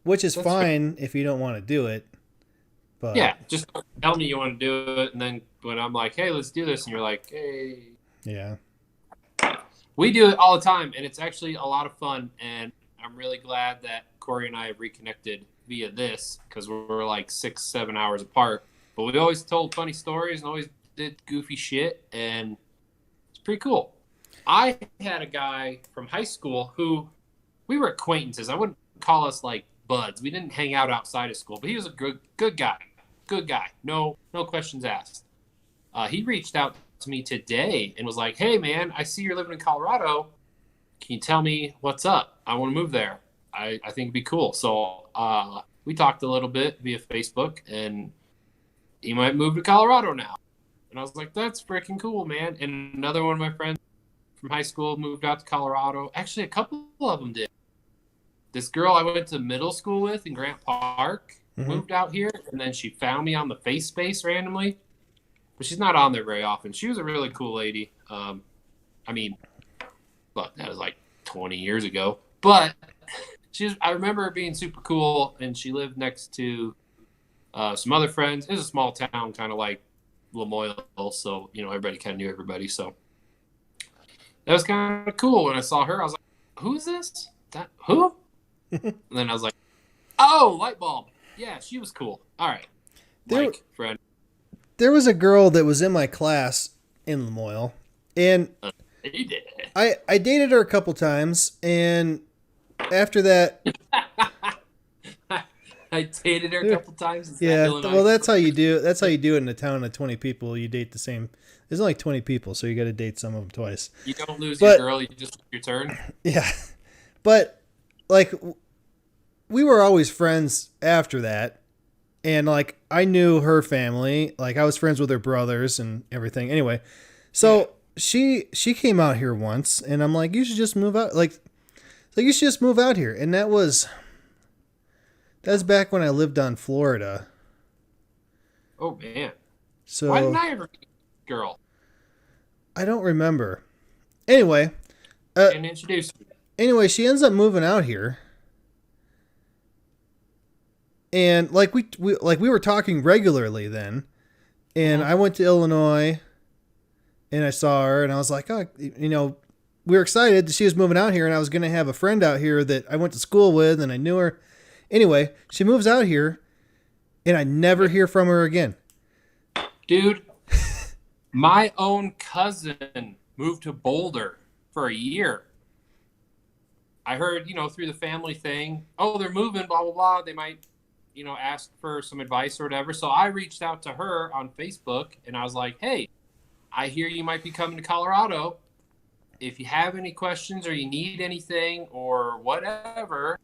which is fine if you don't want to do it. But yeah, just tell me you want to do it, and then when I'm like, hey, let's do this, and you're like, hey. Yeah. We do it all the time, and it's actually a lot of fun, and I'm really glad that Corey and I have reconnected via this, because we're like 6-7 hours apart. But we always told funny stories and always did goofy shit, and it's pretty cool. I had a guy from high school who we were acquaintances. I wouldn't call us like buds. We didn't hang out outside of school, but he was a good guy. Good guy. No questions asked. He reached out to me today and was like, hey, man, I see you're living in Colorado. Can you tell me what's up? I want to move there. I think it'd be cool. So we talked a little bit via Facebook, and he might move to Colorado now. And I was like, that's freaking cool, man. And another one of my friends from high school moved out to Colorado. Actually, a couple of them did. This girl I went to middle school with in Grant Park moved out here, and then she found me on the Face Space randomly. But she's not on there very often. She was a really cool lady. I mean, look, that was like 20 years ago. But I remember her being super cool, and she lived next to some other friends. It was a small town, kind of like Lamoille, so everybody kind of knew everybody. So that was kind of cool. When I saw her, I was like, "Who's this? Who?" And then I was like, "Oh, light bulb. Yeah, she was cool. All right, Mike, friend." There was a girl that was in my class in Lamoille, and I dated her a couple times, and after that, I dated her a couple times. Yeah, well, that's how you do. That's how you do it in a town of 20 people. You date the same. There's only 20 people, so you got to date some of them twice. You don't lose your girl. You just your turn. Yeah, but like we were always friends after that, and like I knew her family. Like I was friends with her brothers and everything. Anyway, so she came out here once, and I'm like, you should just move out. Like you should just move out here, and that was back when I lived on Florida. Oh man, why didn't So I ever meet this girl I don't remember. Anyway, uh, and introduce me? she ends up moving out here, and we were talking regularly then. And Hmm. I went to Illinois, and I saw her, and I was like, oh, we were excited that she was moving out here, and I was going to have a friend out here that I went to school with, and I knew her. Anyway, she moves out here, and I never hear from her again. Dude, my own cousin moved to Boulder for a year. I heard, through the family thing, oh, they're moving, blah, blah, blah. They might, ask for some advice or whatever. So I reached out to her on Facebook and I was like, hey, I hear you might be coming to Colorado. If you have any questions or you need anything or whatever,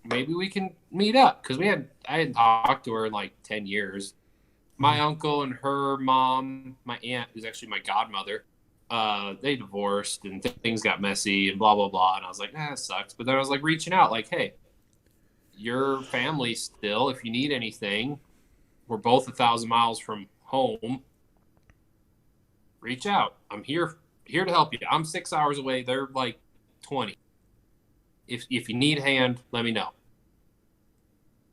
maybe we can meet up. Because I hadn't talked to her in like 10 years. My uncle and her mom, my aunt, who's actually my godmother, they divorced and things got messy and blah blah blah. And I was like, that sucks. But then I was like reaching out, like, hey, your family still. If you need anything, we're both 1,000 miles from home. Reach out. I'm here to help you. I'm 6 hours away. They're like 20. If you need a hand, let me know.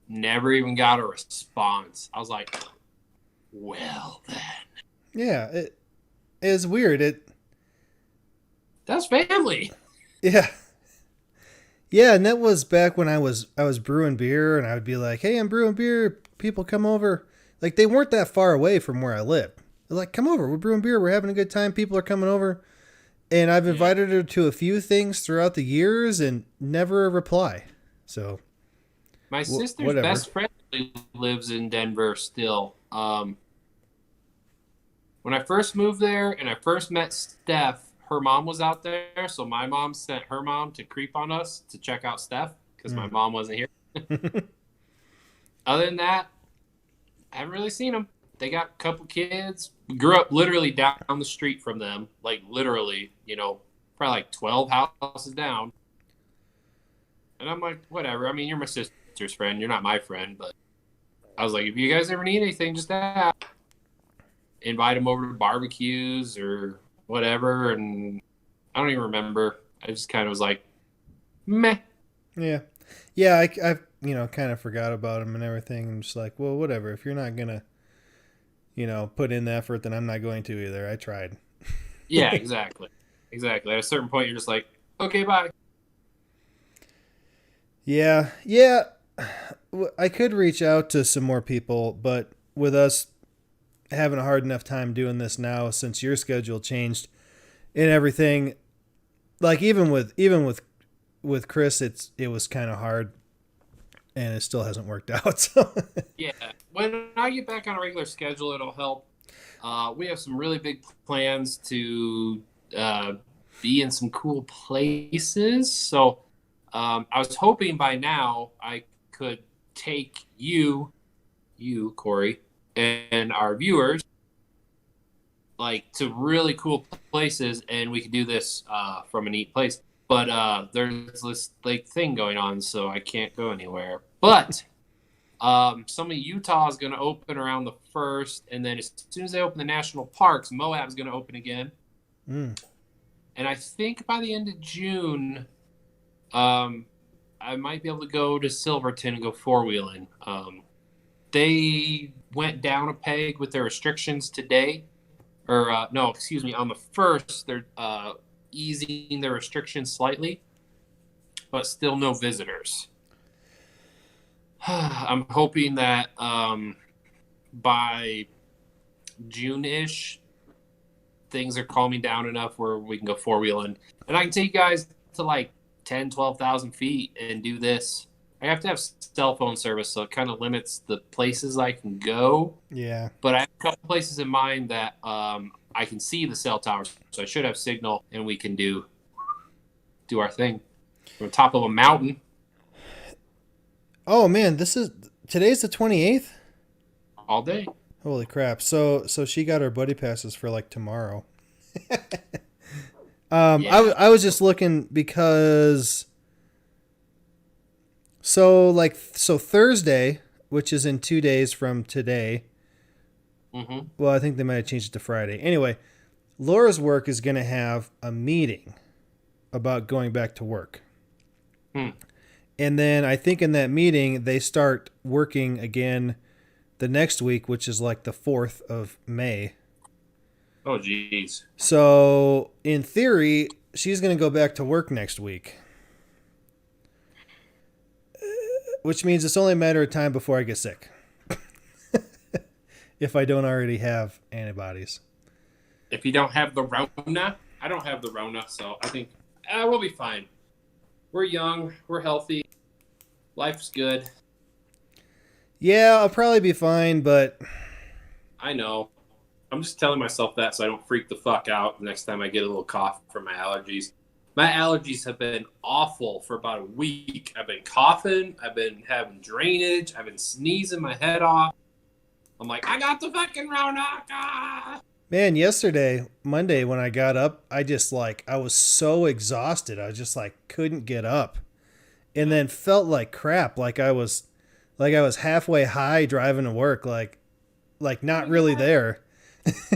Never even got a response. I was like, well then. Yeah, it is weird. That's family. Yeah. Yeah, and that was back when I was brewing beer, and I would be like, "Hey, I'm brewing beer. People come over." Like they weren't that far away from where I lived. They're like, "Come over. We're brewing beer. We're having a good time. People are coming over." And I've Yeah. invited her to a few things throughout the years, and never a reply. So My sister's whatever. best friend lives in Denver still. When I first moved there and I first met Steph, her mom was out there. So my mom sent her mom to creep on us to check out Steph because my Mm. mom wasn't here. Other than that, I haven't really seen them. They got a couple kids. We grew up literally down the street from them, like literally, probably like 12 houses down. And I'm like, whatever. I mean, you're my sister's friend. You're not my friend. But I was like, if you guys ever need anything, just ask. Invite them over to barbecues or whatever. And I don't even remember. I just kind of was like, meh. Yeah, yeah. I kind of forgot about him and everything. I'm just like, well, whatever. If you're not gonna put in the effort, then I'm not going to either. I tried. Yeah, exactly. Exactly. At a certain point, you're just like, okay, bye. Yeah, yeah. I could reach out to some more people, but with us having a hard enough time doing this now since your schedule changed and everything, like even with Chris, it was kind of hard, and it still hasn't worked out. So Yeah. When I get back on a regular schedule, it'll help. We have some really big plans to uh, be in some cool places. So I was hoping by now I could take Corey, and our viewers like to really cool places, and we could do this from a neat place. But there's this like thing going on, so I can't go anywhere. But some of Utah is going to open around the 1st, and then as soon as they open the national parks, Moab is going to open again. mm, And I think by the end of June, um, I might be able to go to Silverton and go four-wheeling. They went down a peg with their restrictions today. Or, no, excuse me, on the 1st, they're easing their restrictions slightly, but still no visitors. I'm hoping that by June-ish, things are calming down enough where we can go four-wheeling. And I can take you guys to like 10, 12,000 feet and do this. I have to have cell phone service, so it kind of limits the places I can go. yeah, But I have a couple places in mind that I can see the cell towers, so I should have signal, and we can do our thing. We're on top of a mountain oh man, today's the 28th. all day. Holy crap! So she got her buddy passes for like tomorrow. Yeah. I was just looking because so Thursday, which is in 2 days from today, Mm-hmm. Well, I think they might have changed it to Friday. Anyway, Laura's work is going to have a meeting about going back to work. Hmm. And then I think in that meeting, they start working again the next week, which is like the 4th of May. Oh, geez. So, in theory, she's going to go back to work next week, which means it's only a matter of time before I get sick. If I don't already have antibodies. If you don't have the Rona, I don't have the Rona, so I think we'll be fine. We're young. We're healthy. Life's good. Yeah, I'll probably be fine, but I know. I'm just telling myself that so I don't freak the fuck out the next time I get a little cough from my allergies. My allergies have been awful for about a week. I've been coughing. I've been having drainage. I've been sneezing my head off. I'm like, I got the fucking Rona. Ah! man, yesterday, Monday, when I got up, I was so exhausted. I was just like, couldn't get up. And then felt like crap. Like I was halfway high driving to work, like not really there.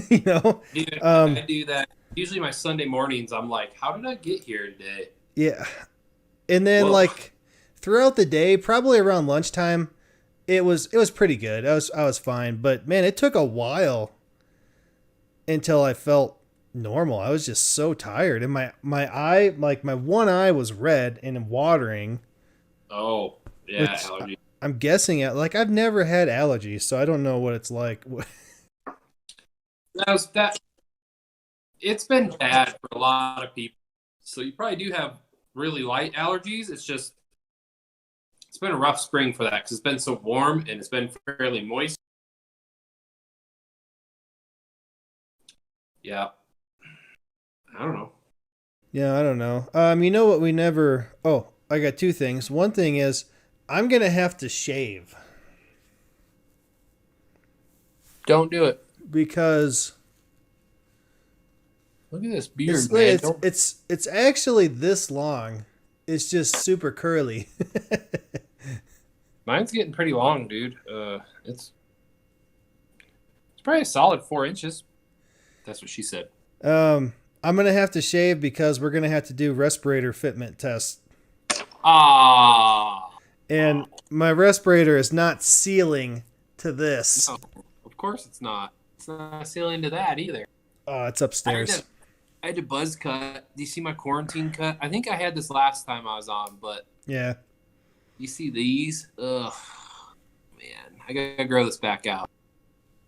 you know? Dude, Um, I do that. Usually my Sunday mornings, I'm like, how did I get here today? yeah. And then Whoa. like throughout the day, probably around lunchtime, it was pretty good. I was fine, but man, it took a while until I felt normal. I was just so tired, and my eye, like my one eye, was red and watering, Oh, yeah, which allergies. I'm guessing at like I've never had allergies, so I don't know what it's like. That. It's been bad for a lot of people. So you probably do have really light allergies. It's been a rough spring for that because it's been so warm and it's been fairly moist. Yeah, I don't know. Yeah, I don't know. You know what we never? Oh, I got two things. One thing is I'm gonna have to shave Don't do it. because Look at this it's beard, man. it's it's it's actually this long. It's just super curly. Mine's getting pretty long, dude. It's probably a solid 4 inches. That's what she said. I'm gonna have to shave because we're gonna have to do respirator fitment tests, Ah, and my respirator is not sealing to this. no, of course it's not. It's not sealing to that either. Oh, it's I had upstairs. to, I had a buzz cut. Do you see my quarantine cut? I think I had this last time I was on, but Yeah. you see these? Ugh, man, I gotta grow this back out.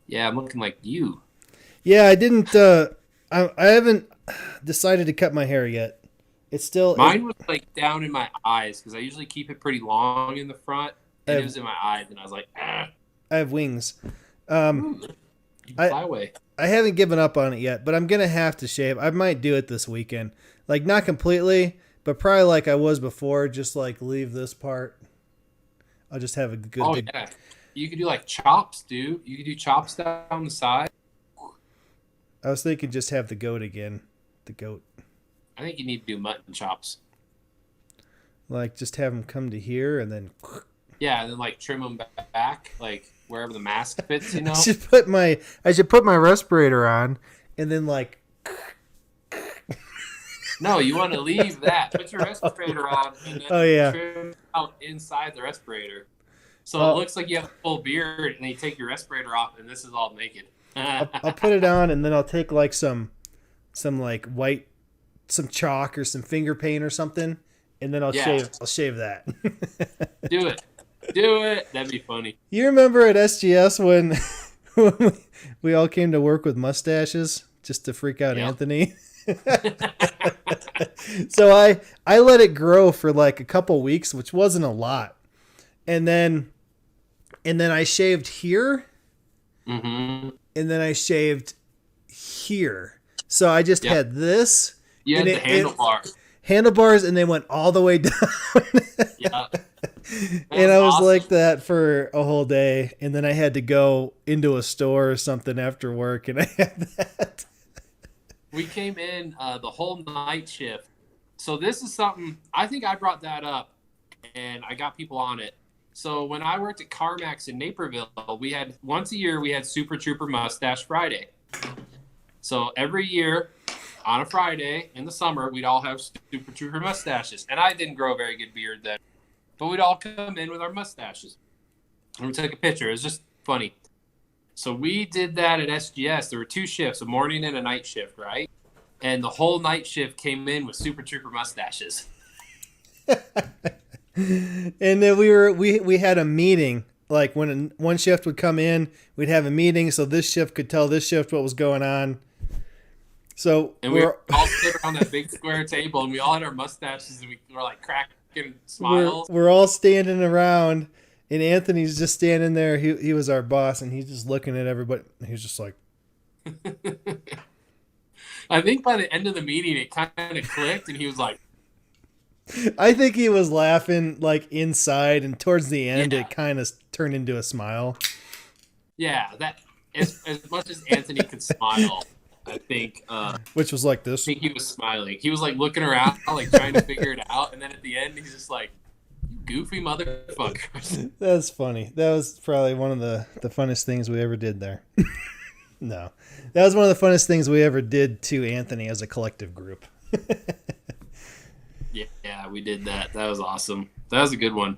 Yeah, I'm looking like you. Yeah, I didn't. I haven't decided to cut my hair yet. It's still. Mine was like down in my eyes because I usually keep it pretty long in the front, and it was in my eyes, and I was like, ah, I have wings. ooh, you can fly away. I haven't given up on it yet, but I'm gonna have to shave. I might do it this weekend. Like not completely, but probably like I was before. Just like leave this part. I'll just have a good. Oh big... yeah, you could do like chops, dude. You could do chops down the side. I was thinking just have the goat again. The goat. I think you need to do mutton chops. Like just have them come to here and then. Yeah, and then like trim them back, like wherever the mask fits, you know. I should put my respirator on, and then like. No, you want to leave that. Put your respirator on, and then Oh yeah. trim out inside the respirator, so Oh. it looks like you have a full beard, and then you take your respirator off, and this is all naked. I'll put it on, and then I'll take like some like white, some chalk or some finger paint or something, and then I'll shave that. Do it. That'd be funny. You remember at SGS when, when we all came to work with mustaches just to freak out Yeah. Anthony? So I let it grow for like a couple weeks, which wasn't a lot, and then I shaved here, Mm-hmm. and then I shaved here. So I just had this. You had and the handlebar. handlebars, and they went all the way down. Yeah. And I was awesome. like that for a whole day, and then I had to go into a store or something after work, and I had that. We came in the whole night shift. So this is something, I think I brought that up, and I got people on it. So when I worked at CarMax in Naperville, we had once a year we had Super Trooper Mustache Friday. So every year on a Friday in the summer, we'd all have Super Trooper mustaches. And I didn't grow a very good beard then, but we'd all come in with our mustaches. And we took a picture. It was just funny. So we did that at SGS. There were 2 shifts, a morning and a night shift, right? And the whole night shift came in with Super Trooper mustaches. And then we had a meeting. Like when one shift would come in, we'd have a meeting so this shift could tell this shift what was going on. So and we were all sitting around that big square table, and we all had our mustaches, and we were like cracking smiles. We're all standing around, and Anthony's just standing there. He was our boss, and he's just looking at everybody. He's just like. I think by the end of the meeting, it kind of clicked, and he was like. I think he was laughing like inside, and towards the end, it kind of turned into a smile. Yeah, that as much as Anthony could smile, I think. Which was like this. I think he was smiling. He was like looking around, like trying to figure it out, and then at the end, he's just like, "You goofy motherfuckers." That's funny. That was probably one of the funnest things we ever did there. No, that was one of the funnest things we ever did to Anthony as a collective group. Yeah, we did that. That was awesome. That was a good one.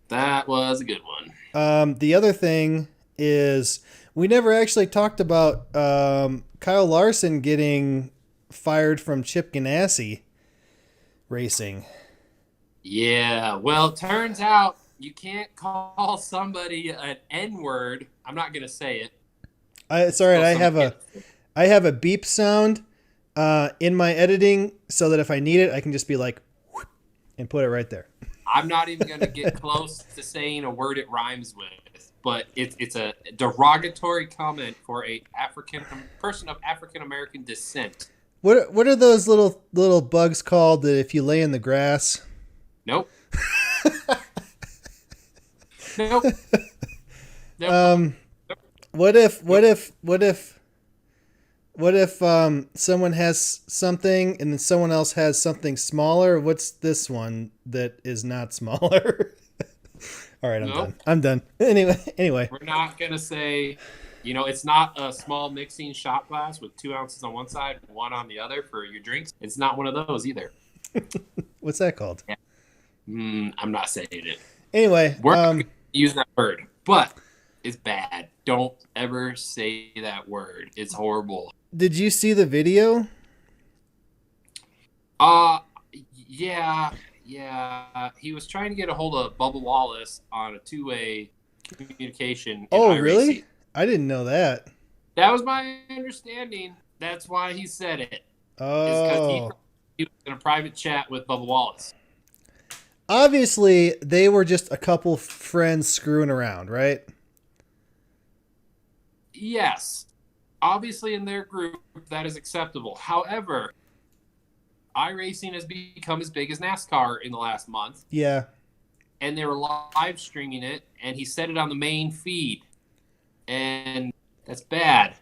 The other thing is we never actually talked about Kyle Larson getting fired from Chip Ganassi Racing. Yeah, well, it turns out you can't call somebody an N-word. I'm not going to say it. It's all right. I have a beep sound in my editing so that if I need it, I can just be like, whoop, and put it right there. I'm not even going to get close to saying a word it rhymes with, but it's a derogatory comment for a person of African American descent. What are those little bugs called that if you lay in the grass? Nope. Nope. What if someone has something and then someone else has something smaller? What's this one that is not smaller? All right, I'm done. Anyway. We're not going to say, it's not a small mixing shot glass with 2 ounces on one side, 1 on the other for your drinks. It's not one of those either. What's that called? Yeah. I'm not saying it. Anyway. We're not going to use that word, but it's bad. Don't ever say that word. It's horrible. Did you see the video? Yeah. He was trying to get a hold of Bubba Wallace on a 2-way communication. Oh, really? I didn't know that. That was my understanding. That's why he said it. Oh. Because he was in a private chat with Bubba Wallace. Obviously, they were just a couple friends screwing around, right? Yes. Obviously, in their group, that is acceptable. However, iRacing has become as big as NASCAR in the last month. Yeah. And they were live streaming it, and he said it on the main feed. And that's bad.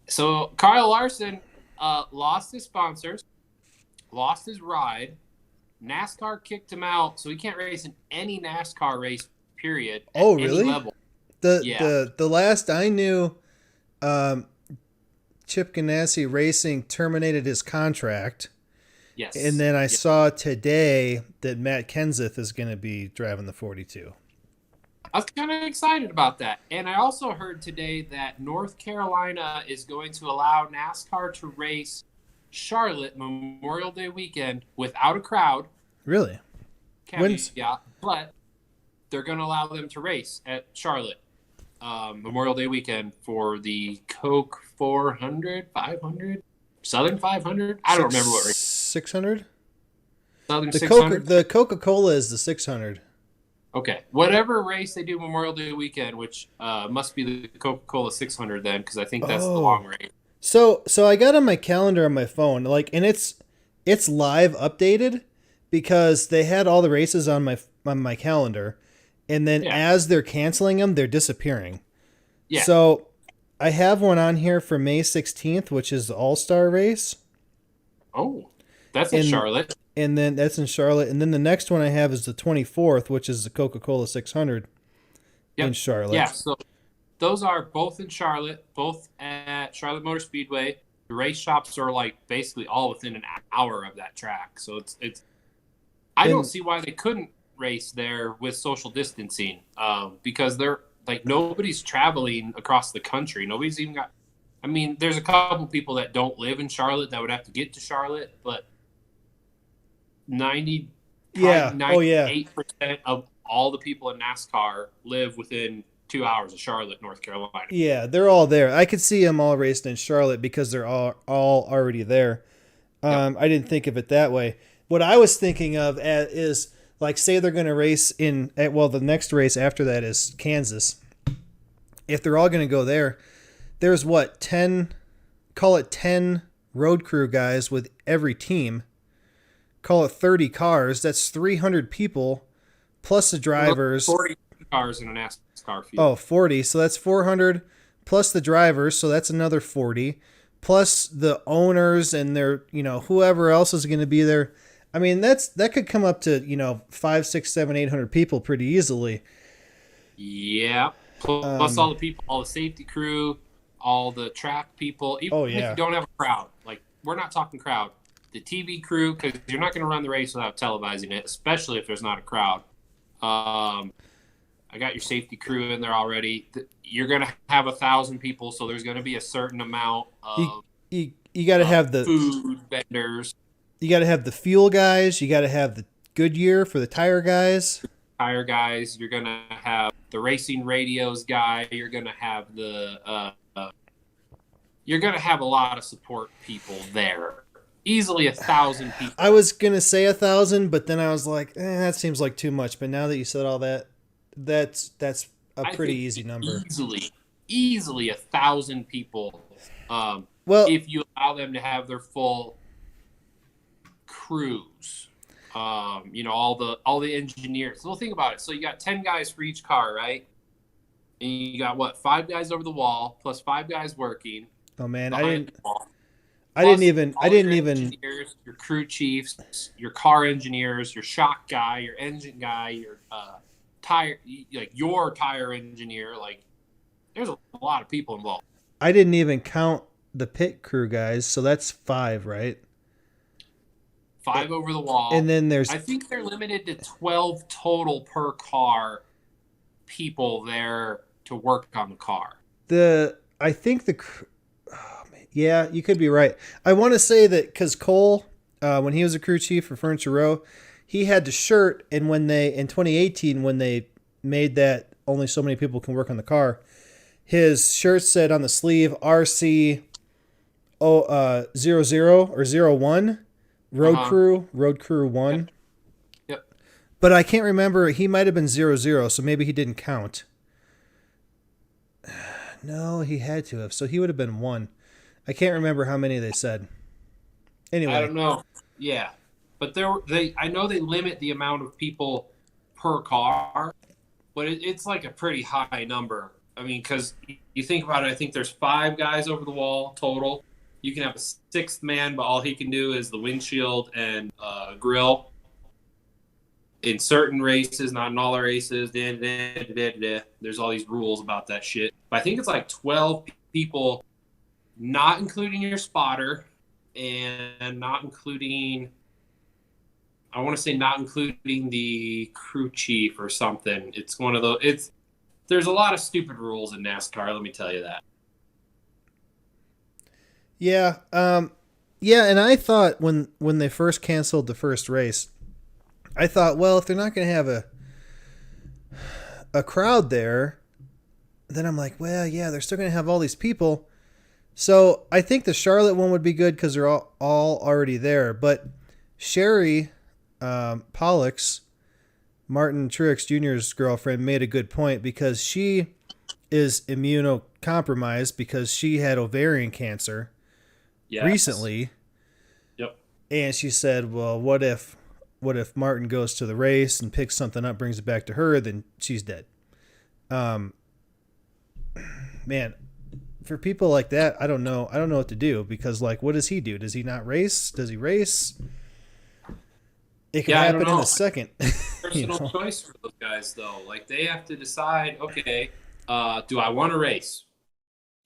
So Kyle Larson lost his sponsors, lost his ride. NASCAR kicked him out, so he can't race in any NASCAR race, period. Oh, really? Any level. The last I knew, Chip Ganassi Racing terminated his contract. Yes. And then I saw today that Matt Kenseth is going to be driving the 42. I was kind of excited about that. And I also heard today that North Carolina is going to allow NASCAR to race Charlotte Memorial Day weekend without a crowd. Really? Yeah, but they're going to allow them to race at Charlotte Memorial Day weekend for the Coke 400, 500, Southern 500. I don't remember what race. 600? Southern 600? The Coca-Cola is the 600. Okay. Whatever race they do Memorial Day weekend, which must be the Coca-Cola 600 then, because I think that's the long race. So I got on my calendar on my phone, and it's live updated because they had all the races on my calendar, and then as they're canceling them, they're disappearing. Yeah. So I have one on here for May 16th, which is the All-Star race. Oh, that's in Charlotte. and then that's in Charlotte. And then the next one I have is the 24th, which is the Coca-Cola 600 in Yep. Yeah. Charlotte. So those are both in Charlotte, both at Charlotte Motor Speedway. The race shops are like basically all within an hour of that track. So it's. I don't And see why they couldn't race there with social distancing, because they're like nobody's traveling across the country. Nobody's even got. I mean, there's a couple people that don't live in Charlotte that would have to get to Charlotte, but 90, yeah, probably oh yeah, 98% of all the people in NASCAR live within 2 hours of Charlotte, North Carolina. yeah, they're all there. I could see them all racing in Charlotte because they're all already there. Yep. I didn't think of it that way. What I was thinking of is like, say they're going to race the next race after that is Kansas. If they're all going to go there, there's what, 10, call it 10 road crew guys with every team. Call it 30 cars. That's 300 people plus the drivers. 40 cars in a NASCAR field. Oh, 40. So that's 400 plus the drivers. So that's another 40 plus the owners and their, whoever else is going to be there. I mean, that could come up to, 5, 6, 7, 800 people pretty easily. Yeah. Plus all the people, all the safety crew, all the track people. Even if you don't have a crowd, like we're not talking crowd, the TV crew, because you're not going to run the race without televising it, especially if there's not a crowd. I got your safety crew in there already. You're going to have 1,000 people, so there's going to be a certain amount of you got to have the food vendors. You got to have the fuel guys. You got to have the Goodyear for the tire guys. Tire guys. You're going to have the racing radios guy. You're going to have you're going to have a lot of support people there. Easily 1,000 people. I was going to say 1,000, but then I was like, that seems like too much. But now that you said all that, that's a pretty easy number. Easily 1,000 people. Well, if you allow them to have their full crews, all the engineers. So think about it. So you got 10 guys for each car, right? And you got 5 guys over the wall plus 5 guys working. Oh man, I didn't even engineers, your crew chiefs, your car engineers, your shock guy, your engine guy, your your tire engineer. Like, there's a lot of people involved. I didn't even count the pit crew guys, so that's 5, right? 5 over the wall. And then I think they're limited to 12 total per car people there to work on the car. Yeah, you could be right. I want to say that because Cole, when he was a crew chief for Furniture Row, he had the shirt, and in 2018, when they made that only so many people can work on the car, his shirt said on the sleeve RC 00 or 01, Road Crew 1. Yep. But I can't remember. He might have been 00, so maybe he didn't count. No, he had to have. So he would have been 1. I can't remember how many they said. Anyway. I don't know. Yeah. But I know they limit the amount of people per car, but it's like a pretty high number. I mean, because you think about it, I think there's 5 guys over the wall total. You can have a 6th man, but all he can do is the windshield and grill. In certain races, not in all the races. There's all these rules about that shit. But I think it's like 12 people, not including your spotter, and not including the crew chief or something. It's one of those. There's a lot of stupid rules in NASCAR. Let me tell you that. Yeah. And I thought when they first canceled the first race, I thought, well, if they're not going to have a crowd there, then I'm like, well, yeah, they're still going to have all these people. So I think the Charlotte one would be good because they're all already there. But Sherry Pollux, Martin Truex Jr.'s girlfriend, made a good point because she is immunocompromised because she had ovarian cancer recently. Yep. And she said, well, what if Martin goes to the race and picks something up, brings it back to her, then she's dead. Man, for people like that, I don't know what to do because, like, what does he do? Does he not race? Does he race? It could Yeah, I don't happen in a know. second. You Personal know, choice for those guys though. Like they have to decide, okay, do I want to race?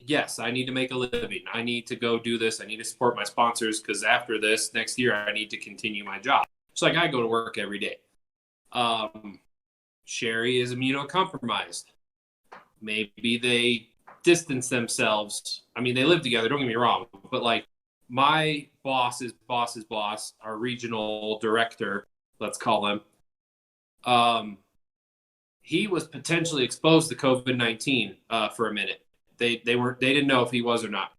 Yes, I need to make a living. I need to go do this. I need to support my sponsors because after this, next year, I need to continue my job. It's like I go to work every day. Um, Sherry is immunocompromised. Maybe they distance themselves. I mean, they live together, don't get me wrong, but like my boss's boss, our regional director, let's call him, um, he was potentially exposed to COVID-19 for a minute. They didn't know if he was or not.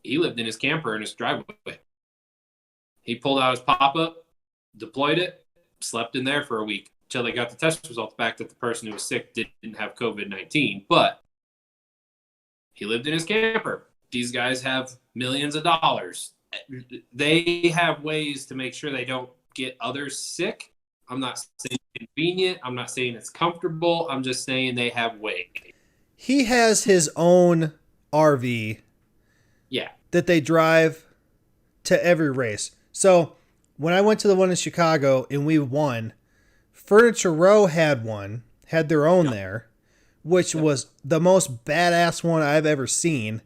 He lived in his camper in his driveway. He pulled out his pop up, deployed it, slept in there for a week until they got the test results back that the person who was sick didn't have COVID-19. But he lived in his camper. These guys have millions of dollars. They have ways to make sure they don't get others sick. I'm not saying it's convenient. I'm not saying it's comfortable. I'm just saying they have ways. he has his own RV Yeah. that they drive to every race. So when I went to the one in Chicago and we won, Furniture Row had one, had their own there, which was the most badass one I've ever seen.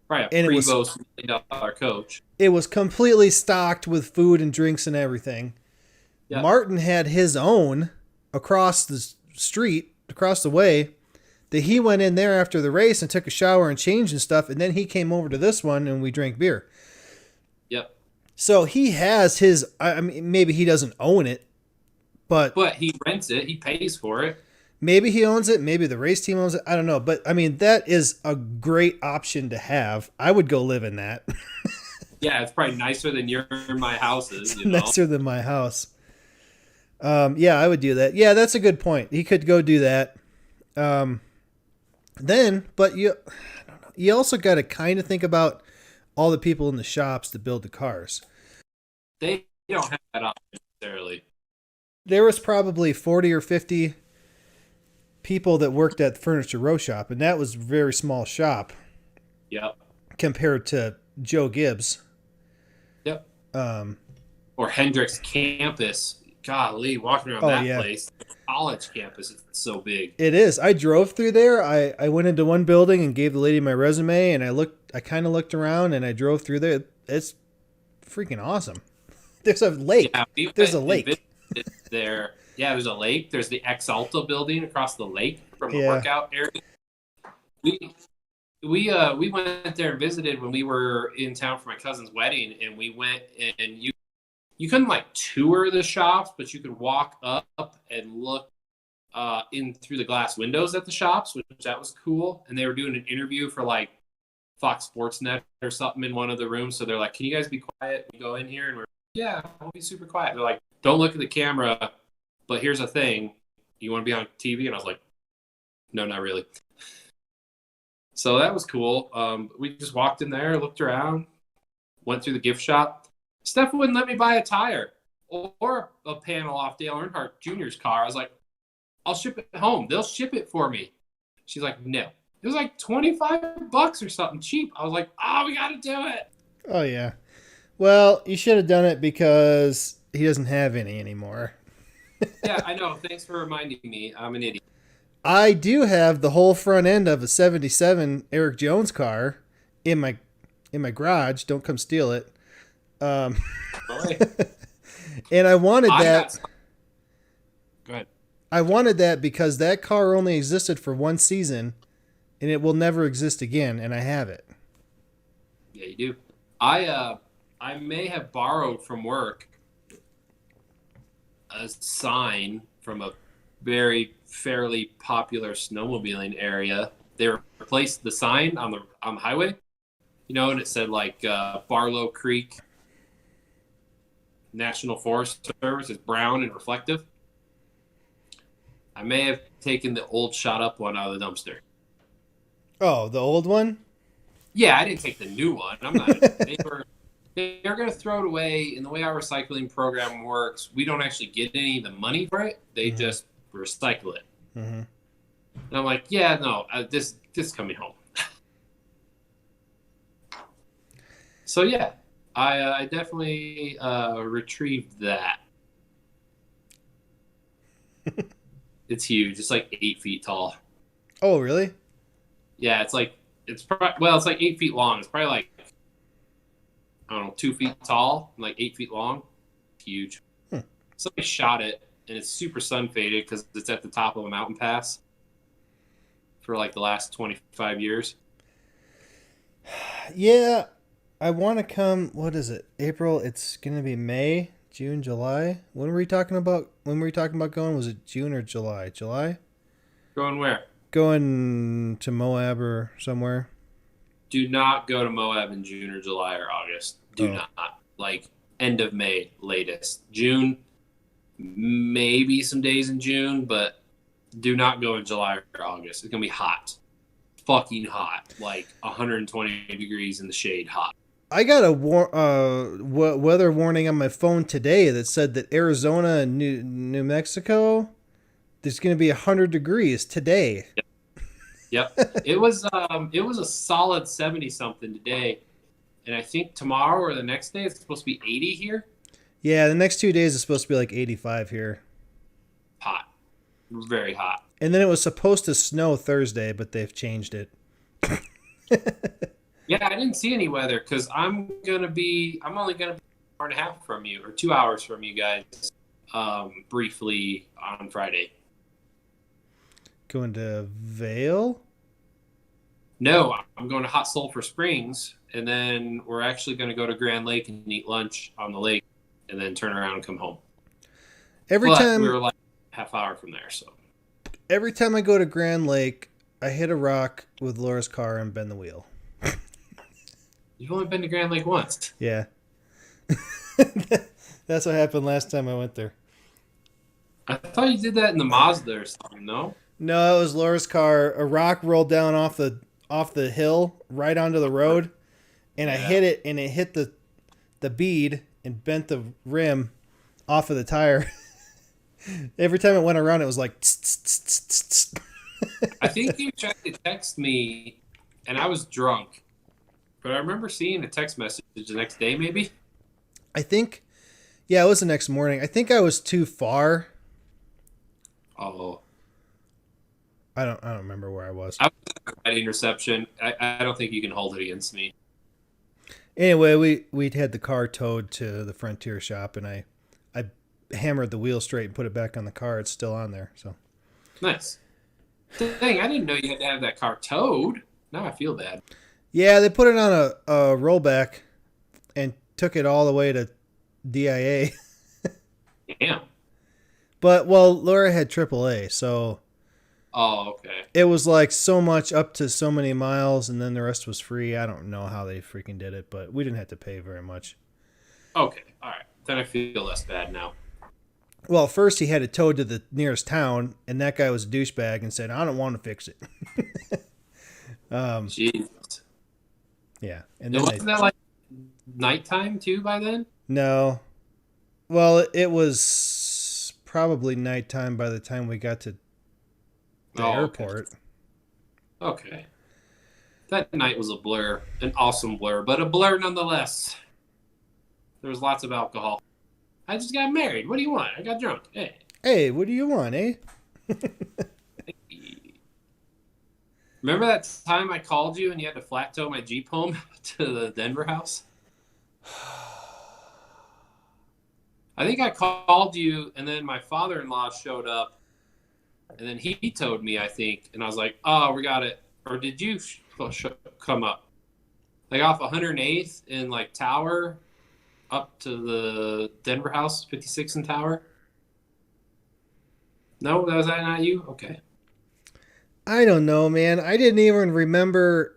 Probably a And Prevost $1 million coach. it was completely stocked with food and drinks and everything. Yep. Martin had his own across the street, across the way, that he went in there after the race and took a shower and changed and stuff. And then he came over to this one and we drank beer. Yep. So he has his, I mean, maybe he doesn't own it, but he rents it. He pays for it. maybe he owns it. Maybe the race team owns it. I don't know. But I mean, that is a great option to have. I would go live in that. Yeah, it's probably nicer than my house is. It's nicer than my house. Yeah, I would do that. Yeah, that's a good point. He could go do that. But I don't know. You also got to kind of think about all the people in the shops that build the cars. They don't have that option necessarily. There was probably 40 or 50 people that worked at the Furniture Row shop, and that was a very small shop. Yep. Compared to Joe Gibbs. Yep. Or Hendricks campus. Golly, walking around that place. College campus is so big. It is. I drove through there. I went into one building and gave the lady my resume, and I kind of looked around and I drove through there. It's freaking awesome. There's a lake. Yeah, there's a lake. There. Yeah, there's a lake. There's the Ex Alta building across the lake from the workout area. We went there and visited when we were in town for my cousin's wedding, and we went and you couldn't like tour the shops, but you could walk up and look in through the glass windows at the shops, which that was cool. And they were doing an interview for like Fox Sports Net or something in one of the rooms. So they're like, "Can you guys be quiet? We go in here," and we're yeah, we'll be super quiet. They're like, "Don't look at the camera, but here's a thing. You want to be on TV?" And I was like, "No, not really." So that was cool. We just walked in there, looked around, went through the gift shop. Steph wouldn't let me buy a tire or a panel off Dale Earnhardt Jr.'s car. I was like, "I'll ship it home. They'll ship it for me." She's like, "No." It was like $25 or something cheap. I was like, "Oh, we got to do it." Oh, yeah. Well, you should have done it because he doesn't have any anymore. Yeah, I know. Thanks for reminding me. I'm an idiot. I do have the whole front end of a 77 Eric Jones car in my garage. Don't come steal it. And I wanted that. Go ahead. I wanted that because that car only existed for one season, and it will never exist again. And I have it. Yeah, you do. I may have borrowed from work a sign from a very fairly popular snowmobiling area. They replaced the sign on the highway, and it said like Barlow Creek National Forest Service is brown and reflective. I may have taken the old shot up one out of the dumpster. Oh, the old one? Yeah, I didn't take the new one. I'm not. They're going to throw it away. And the way our recycling program works, we don't actually get any of the money for it. They just recycle it. Mm-hmm. And I'm like, yeah, no, this is coming home. So yeah, I definitely retrieved that. It's huge. It's like 8 feet tall. Oh, really? Yeah, it's like 8 feet long. It's probably like, I don't know, 2 feet tall, and like 8 feet long. It's huge. Hmm. Somebody shot it, and it's super sun faded because it's at the top of a mountain pass for like the last 25 years. Yeah, I want to come. What is it? April. It's gonna be May, June, July. When were we talking about? When were we talking about going? Was it June or July? July. Going where? Going to Moab or somewhere. Do not go to Moab in June or July or August. Do Oh. not. Like end of May latest. June, maybe some days in June, but do not go in July or August. It's gonna be hot, fucking hot, like 120 degrees in the shade, hot. I got a weather warning on my phone today that said that Arizona and New Mexico, there's going to be 100 degrees today. Yep. It was a solid 70 something today. And I think tomorrow or the next day it's supposed to be 80 here. Yeah, the next 2 days is supposed to be like 85 here. Hot. Very hot. And then it was supposed to snow Thursday, but they've changed it. Yeah, I didn't see any weather because I'm only gonna be an hour and a half from you or 2 hours from you guys, briefly on Friday. Going to Vail? No, I'm going to Hot Sulphur Springs, and then we're actually going to go to Grand Lake and eat lunch on the lake, and then turn around and come home. Every But time we were like half hour from there, so every time I go to Grand Lake, I hit a rock with Laura's car and bend the wheel. you've only been to Grand Lake once. Yeah. That's what happened last time I went there. I thought you did that in the Mazda or something. No. No, it was Laura's car. A rock rolled down off the hill right onto the road, and I hit it, and it hit the bead and bent the rim off of the tire. Every time it went around, it was like. Tss, tss, tss, tss, tss. I think you tried to text me, and I was drunk, but I remember seeing a text message the next day, maybe. I think, yeah, it was the next morning. I think I was too far. Oh. I don't remember where I was. I was at interception. I don't think you can hold it against me. Anyway, we had the car towed to the Frontier shop, and I hammered the wheel straight and put it back on the car. It's still on there. So Nice. Dang, I didn't know you had to have that car towed. Now I feel bad. yeah, they put it on a rollback and took it all the way to DIA. Damn. But well, Laura had AAA, so Oh, okay. it was like so much up to so many miles, and then the rest was free. I don't know how they freaking did it, but we didn't have to pay very much. Okay. All right. Then I feel less bad now. Well, first he had it towed to the nearest town, and that guy was a douchebag and said, "I don't want to fix it." Jesus. Yeah, and And then wasn't that like nighttime too by then? no, well, it was probably nighttime by the time we got to the airport. Okay. That night was a blur, an awesome blur, but a blur nonetheless. There was lots of alcohol. I just got married. What do you want? I got drunk. Hey. Hey, what do you want, eh? Remember that time I called you and you had to flat tow my Jeep home to the Denver house? I think I called you, and then my father-in-law showed up, and then he towed me, I think, and I was like, "Oh, we got it." Or did you come up? Like off 108th in like Tower, up to the Denver house, 56 and Tower. No, was that not you? Okay. I don't know, man. I didn't even remember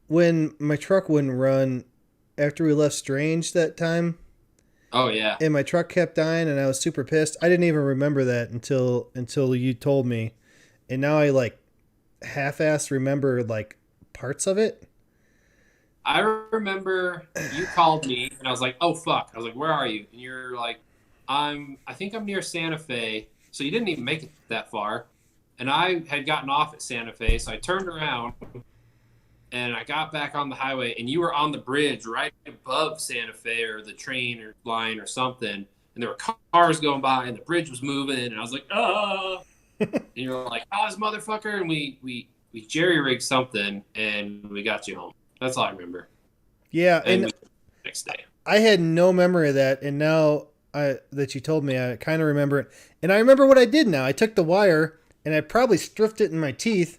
when my truck wouldn't run after we left Strange that time. Oh yeah. And my truck kept dying, and I was super pissed. I didn't even remember that until you told me, and now I like half-assed remember like parts of it. I remember you called me, and I was like, "Oh fuck!" I was like, "Where are you?" And you're like, I think I'm near Santa Fe." So you didn't even make it that far, and I had gotten off at Santa Fe, so I turned around, and I got back on the highway, and you were on the bridge right above Santa Fe or the train or line or something. and there were cars going by, and the bridge was moving, and I was like, oh. And you're like, oh, this motherfucker, and we jerry rigged something, and we got you home. That's all I remember. Yeah, And and next day. I had no memory of that, and now that you told me, I kind of remember it. And I remember what I did now. I took the wire, and I probably stripped it in my teeth.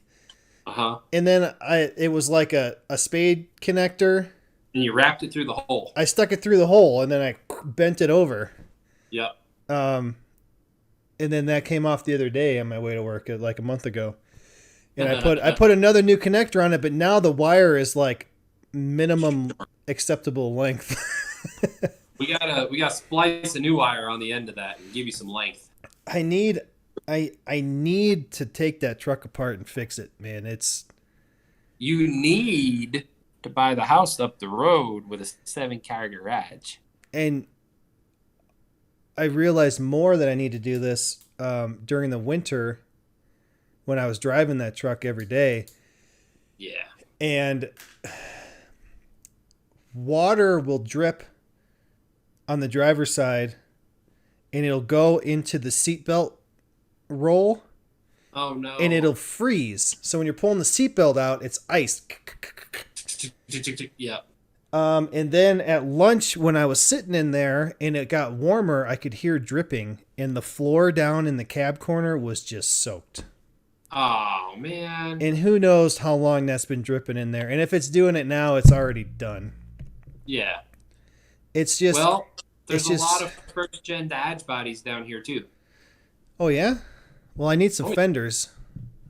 Uh-huh. And then it was like a spade connector. And you wrapped it through the hole. I stuck it through the hole, and then I bent it over. Yep. And then that came off the other day on my way to work, like a month ago. And I put another new connector on it, but now the wire is like minimum acceptable length. We gotta splice a new wire on the end of that and give you some length. I need to take that truck apart and fix it, man. You need to buy the house up the road with a 7-car garage. And I realized more that I need to do this during the winter when I was driving that truck every day. Yeah. And water will drip on the driver's side, and it'll go into the seatbelt roll. Oh, no. And it'll freeze. So when you're pulling the seatbelt out, it's ice. Yeah. And then at lunch, when I was sitting in there and it got warmer, I could hear dripping, and the floor down in the cab corner was just soaked. Oh, man. And who knows how long that's been dripping in there. And if it's doing it now, it's already done. Yeah. It's just... Well, there's a lot of first-gen Dodge bodies down here, too. Oh, yeah? Well, I need some fenders,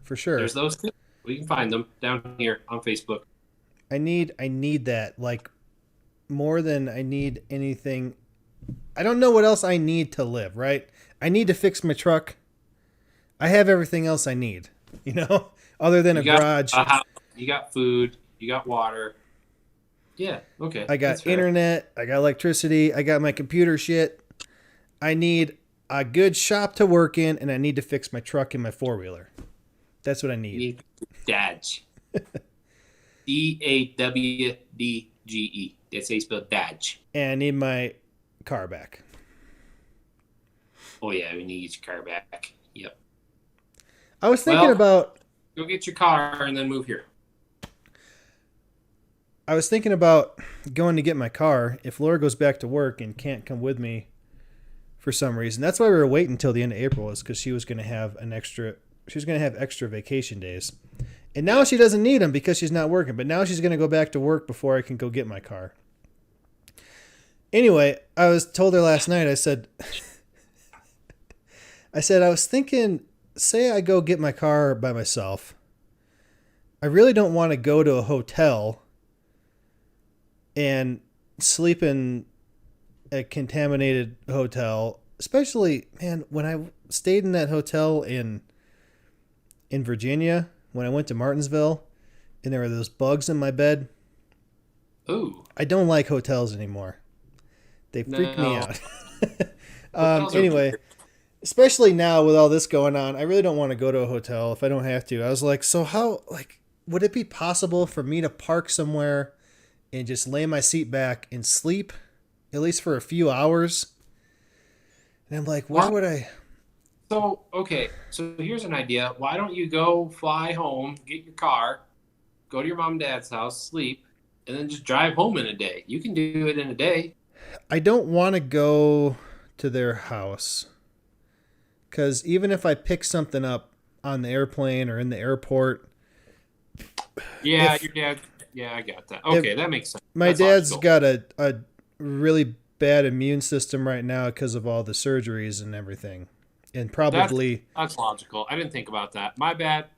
for sure. There's those too. We can find them down here on Facebook. I need that, like, more than I need anything. I don't know what else I need to live, right? I need to fix my truck. I have everything else I need, other than a garage. You got food. You got water. Yeah, okay. I got internet. I got electricity. I got my computer shit. I need a good shop to work in, and I need to fix my truck and my four-wheeler. That's what I need. You need Dodge. D-A-W-D-G-E. That's how you spell Dodge. And I need my car back. Oh, yeah, we need to get your car back. Yep. I was thinking about... Go get your car and then move here. I was thinking about going to get my car if Laura goes back to work and can't come with me for some reason. That's why we were waiting until the end of April, is because she was going to have extra vacation days. And now she doesn't need them because she's not working. But now she's going to go back to work before I can go get my car. Anyway, I told her last night, I said, I was thinking, say I go get my car by myself. I really don't want to go to a hotel and sleep in a contaminated hotel. Especially, man, when I stayed in that hotel in Virginia, when I went to Martinsville, and there were those bugs in my bed. Ooh. I don't like hotels anymore. They freak me out. Anyway, especially now with all this going on, I really don't want to go to a hotel if I don't have to. I was like, so how, would it be possible for me to park somewhere and just lay my seat back and sleep, at least for a few hours? And I'm like, why would I... So here's an idea. Why don't you go fly home, get your car, go to your mom and dad's house, sleep, and then just drive home in a day? You can do it in a day. I don't want to go to their house, because even if I pick something up on the airplane or in the airport... Yeah, your dad... Yeah, I got that. Okay, that makes sense. My dad's got a really bad immune system right now because of all the surgeries and everything. And probably... That's logical. I didn't think about that. My bad,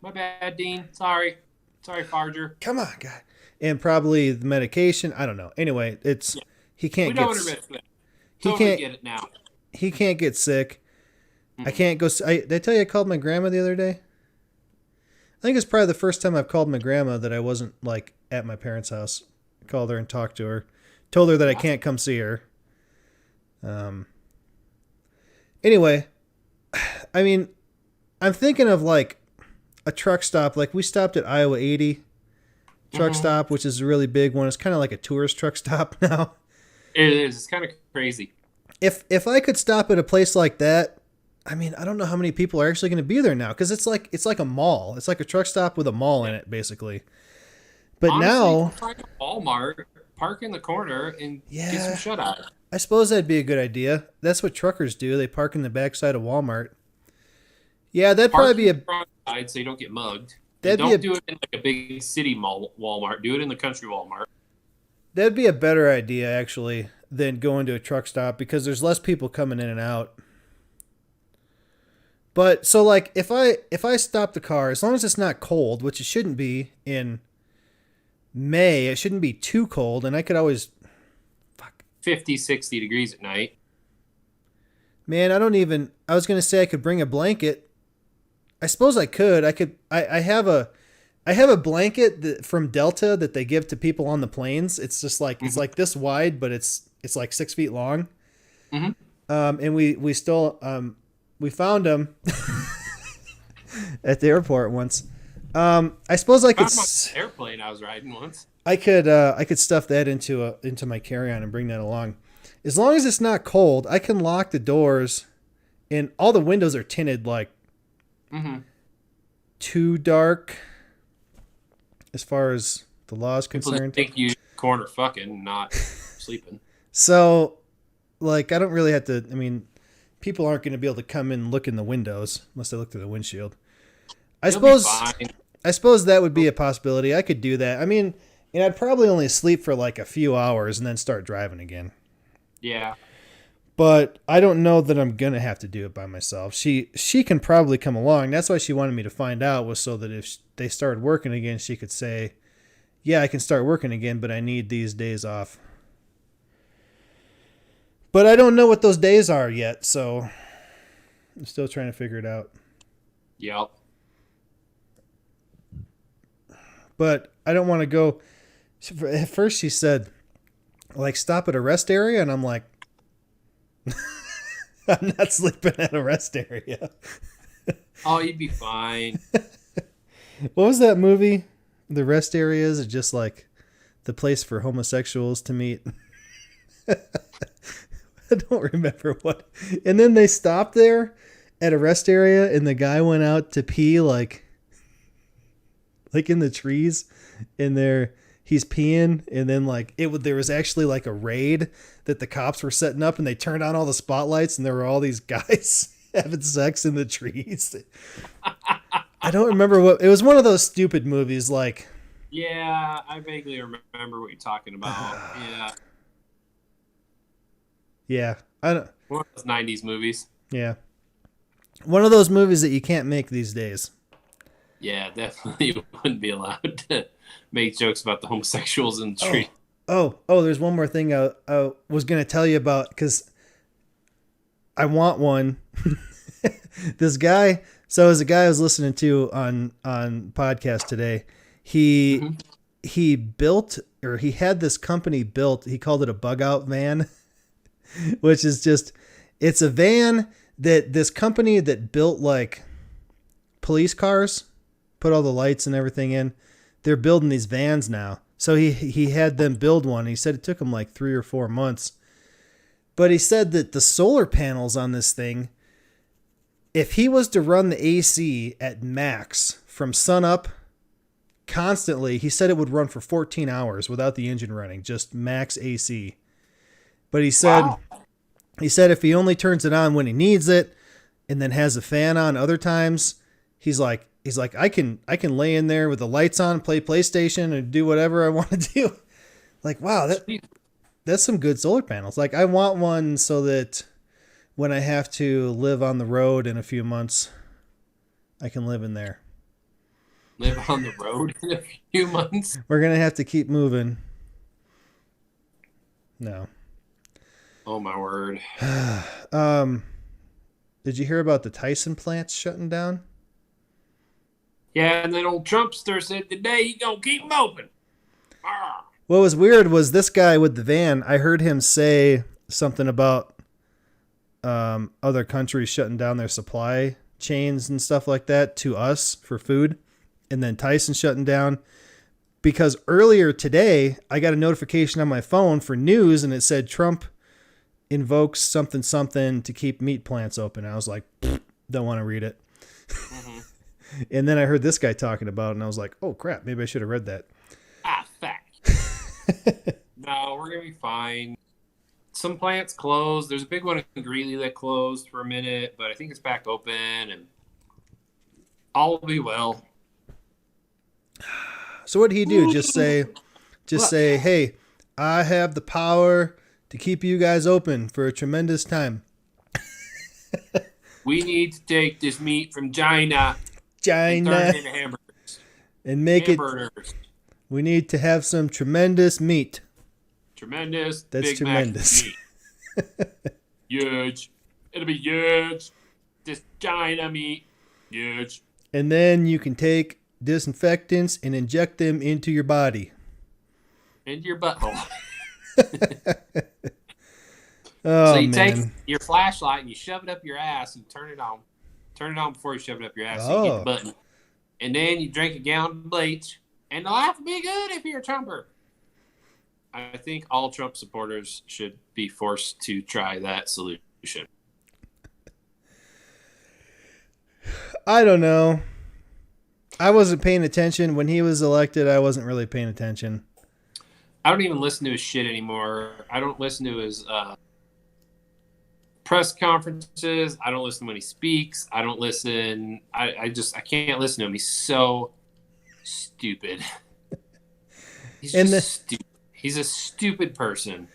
Dean. Sorry, Farger. Come on, guy. And probably the medication. I don't know. Anyway, it's... Yeah. He can't get... We don't want to risk that. Totally get it now. He can't get sick. Mm-hmm. I can't go... Did I tell you I called my grandma the other day? I think it's probably the first time I've called my grandma that I wasn't, at my parents' house. I called her and talked to her. Told her that I can't come see her. Anyway... I mean, I'm thinking of a truck stop. We stopped at Iowa 80 truck stop, which is a really big one. It's kind of like a tourist truck stop now. It is. It's kind of crazy. if I could stop at a place like that, I mean, I don't know how many people are actually going to be there now because it's like a mall. It's like a truck stop with a mall in it, basically. But Honestly, now, go find a Walmart, park in the corner, and get some yeah, shut eye. I suppose that'd be a good idea. That's what truckers do. They park in the backside of Walmart. Yeah, that'd Park probably be in a the front side so you don't get mugged. And that'd be don't a do it in like a big city mall Walmart. Do it in the country Walmart. that'd be a better idea actually than going to a truck stop because there's less people coming in and out. But so like if I stop the car, as long as it's not cold, which it shouldn't be in May, it shouldn't be too cold, and I could always 50, 60 degrees at night. man, I was gonna say I could bring a blanket. I suppose I could. I have a blanket from Delta that they give to people on the planes. It's just like it's like this wide, but it's like 6 feet long. Mm-hmm. And we still we found them at the airport once. I suppose I could Found my airplane I was riding once. I could stuff that into my carry-on and bring that along. As long as it's not cold, I can lock the doors, and all the windows are tinted like too dark as far as the law is People concerned. think you corner fucking, not sleeping. So, like, I don't really have to. I mean, people aren't going to be able to come in and look in the windows unless they look through the windshield. I You'll be suppose. fine. I suppose that would be a possibility. I could do that. I mean, and I'd probably only sleep for like a few hours and then start driving again. Yeah. But I don't know that I'm gonna have to do it by myself. She can probably come along. That's why she wanted me to find out, was so that if they started working again, she could say, "Yeah, I can start working again, but I need these days off." But I don't know what those days are yet, so I'm still trying to figure it out. Yep. But I don't want to go. At first, she said, like, stop at a rest area, and I'm like, I'm not sleeping at a rest area. Oh, you'd be fine. What was that movie? The rest areas are just like the place for homosexuals to meet. I don't remember what. And then they stopped there at a rest area, and the guy went out to pee like in the trees, and he's peeing, and then there was actually like a raid that the cops were setting up, and they turned on all the spotlights, and there were all these guys having sex in the trees. I don't remember what it was. One of those stupid movies, like. Yeah, I vaguely remember what you're talking about. Yeah. Yeah, I don't. One of those 90s movies. Yeah, one of those movies that you can't make these days. Yeah, definitely wouldn't be allowed to make jokes about the homosexuals in the street. Oh! There's one more thing I was going to tell you about, because I want one. This guy. So as a guy I was listening to on podcast today, he built, or he had this company built. He called it a bug out van, which is just, it's a van that this company that built like police cars, put all the lights and everything in. They're building these vans now. So he had them build one. He said it took him like 3 or 4 months. But he said that the solar panels on this thing, if he was to run the AC at max from sun up constantly, he said it would run for 14 hours without the engine running, just max AC. But he said, wow. He said if he only turns it on when he needs it and then has a fan on other times, he's like, I can lay in there with the lights on, play PlayStation, and do whatever I want to do. Like, wow, that's some good solar panels. Like, I want one so that when I have to live on the road in a few months, I can live in there. Live on the road in a few months? We're going to have to keep moving. No. Oh, my word. Did you hear about the Tyson plants shutting down? Yeah, and then old Trumpster said today he gonna keep them open. What was weird was this guy with the van, I heard him say something about other countries shutting down their supply chains and stuff like that to us for food. And then Tyson shutting down. Because earlier today, I got a notification on my phone for news, and it said Trump invokes something something to keep meat plants open. I was like, don't want to read it. Mm-hmm. And then I heard this guy talking about it, and I was like, oh crap, maybe I should have read that. Fact. No, we're gonna be fine. Some plants closed. There's a big one in Greeley that closed for a minute, but I think it's back open, and all will be well. So what did he do? Just say, hey, I have the power to keep you guys open for a tremendous time. We need to take this meat from China and turn it into hamburgers. And make hamburgers. We need to have some tremendous meat. Tremendous. That's Big tremendous. Mac meat. Huge. It'll be huge. This China meat. Huge. And then you can take disinfectants and inject them into your body. Into your butthole. Oh, so you man. take your flashlight and you shove it up your ass and turn it on. Turn it on before you shove it up your ass. So you hit the button. And then you drink a gallon of bleach. And the life will be good if you're a Trumper. I think all Trump supporters should be forced to try that solution. I don't know. I wasn't paying attention. When he was elected, I wasn't really paying attention. I don't even listen to his shit anymore. I don't listen to his press conferences. I don't listen when he speaks. I don't listen. I can't listen to him. He's so stupid. He's just stupid. He's a stupid person.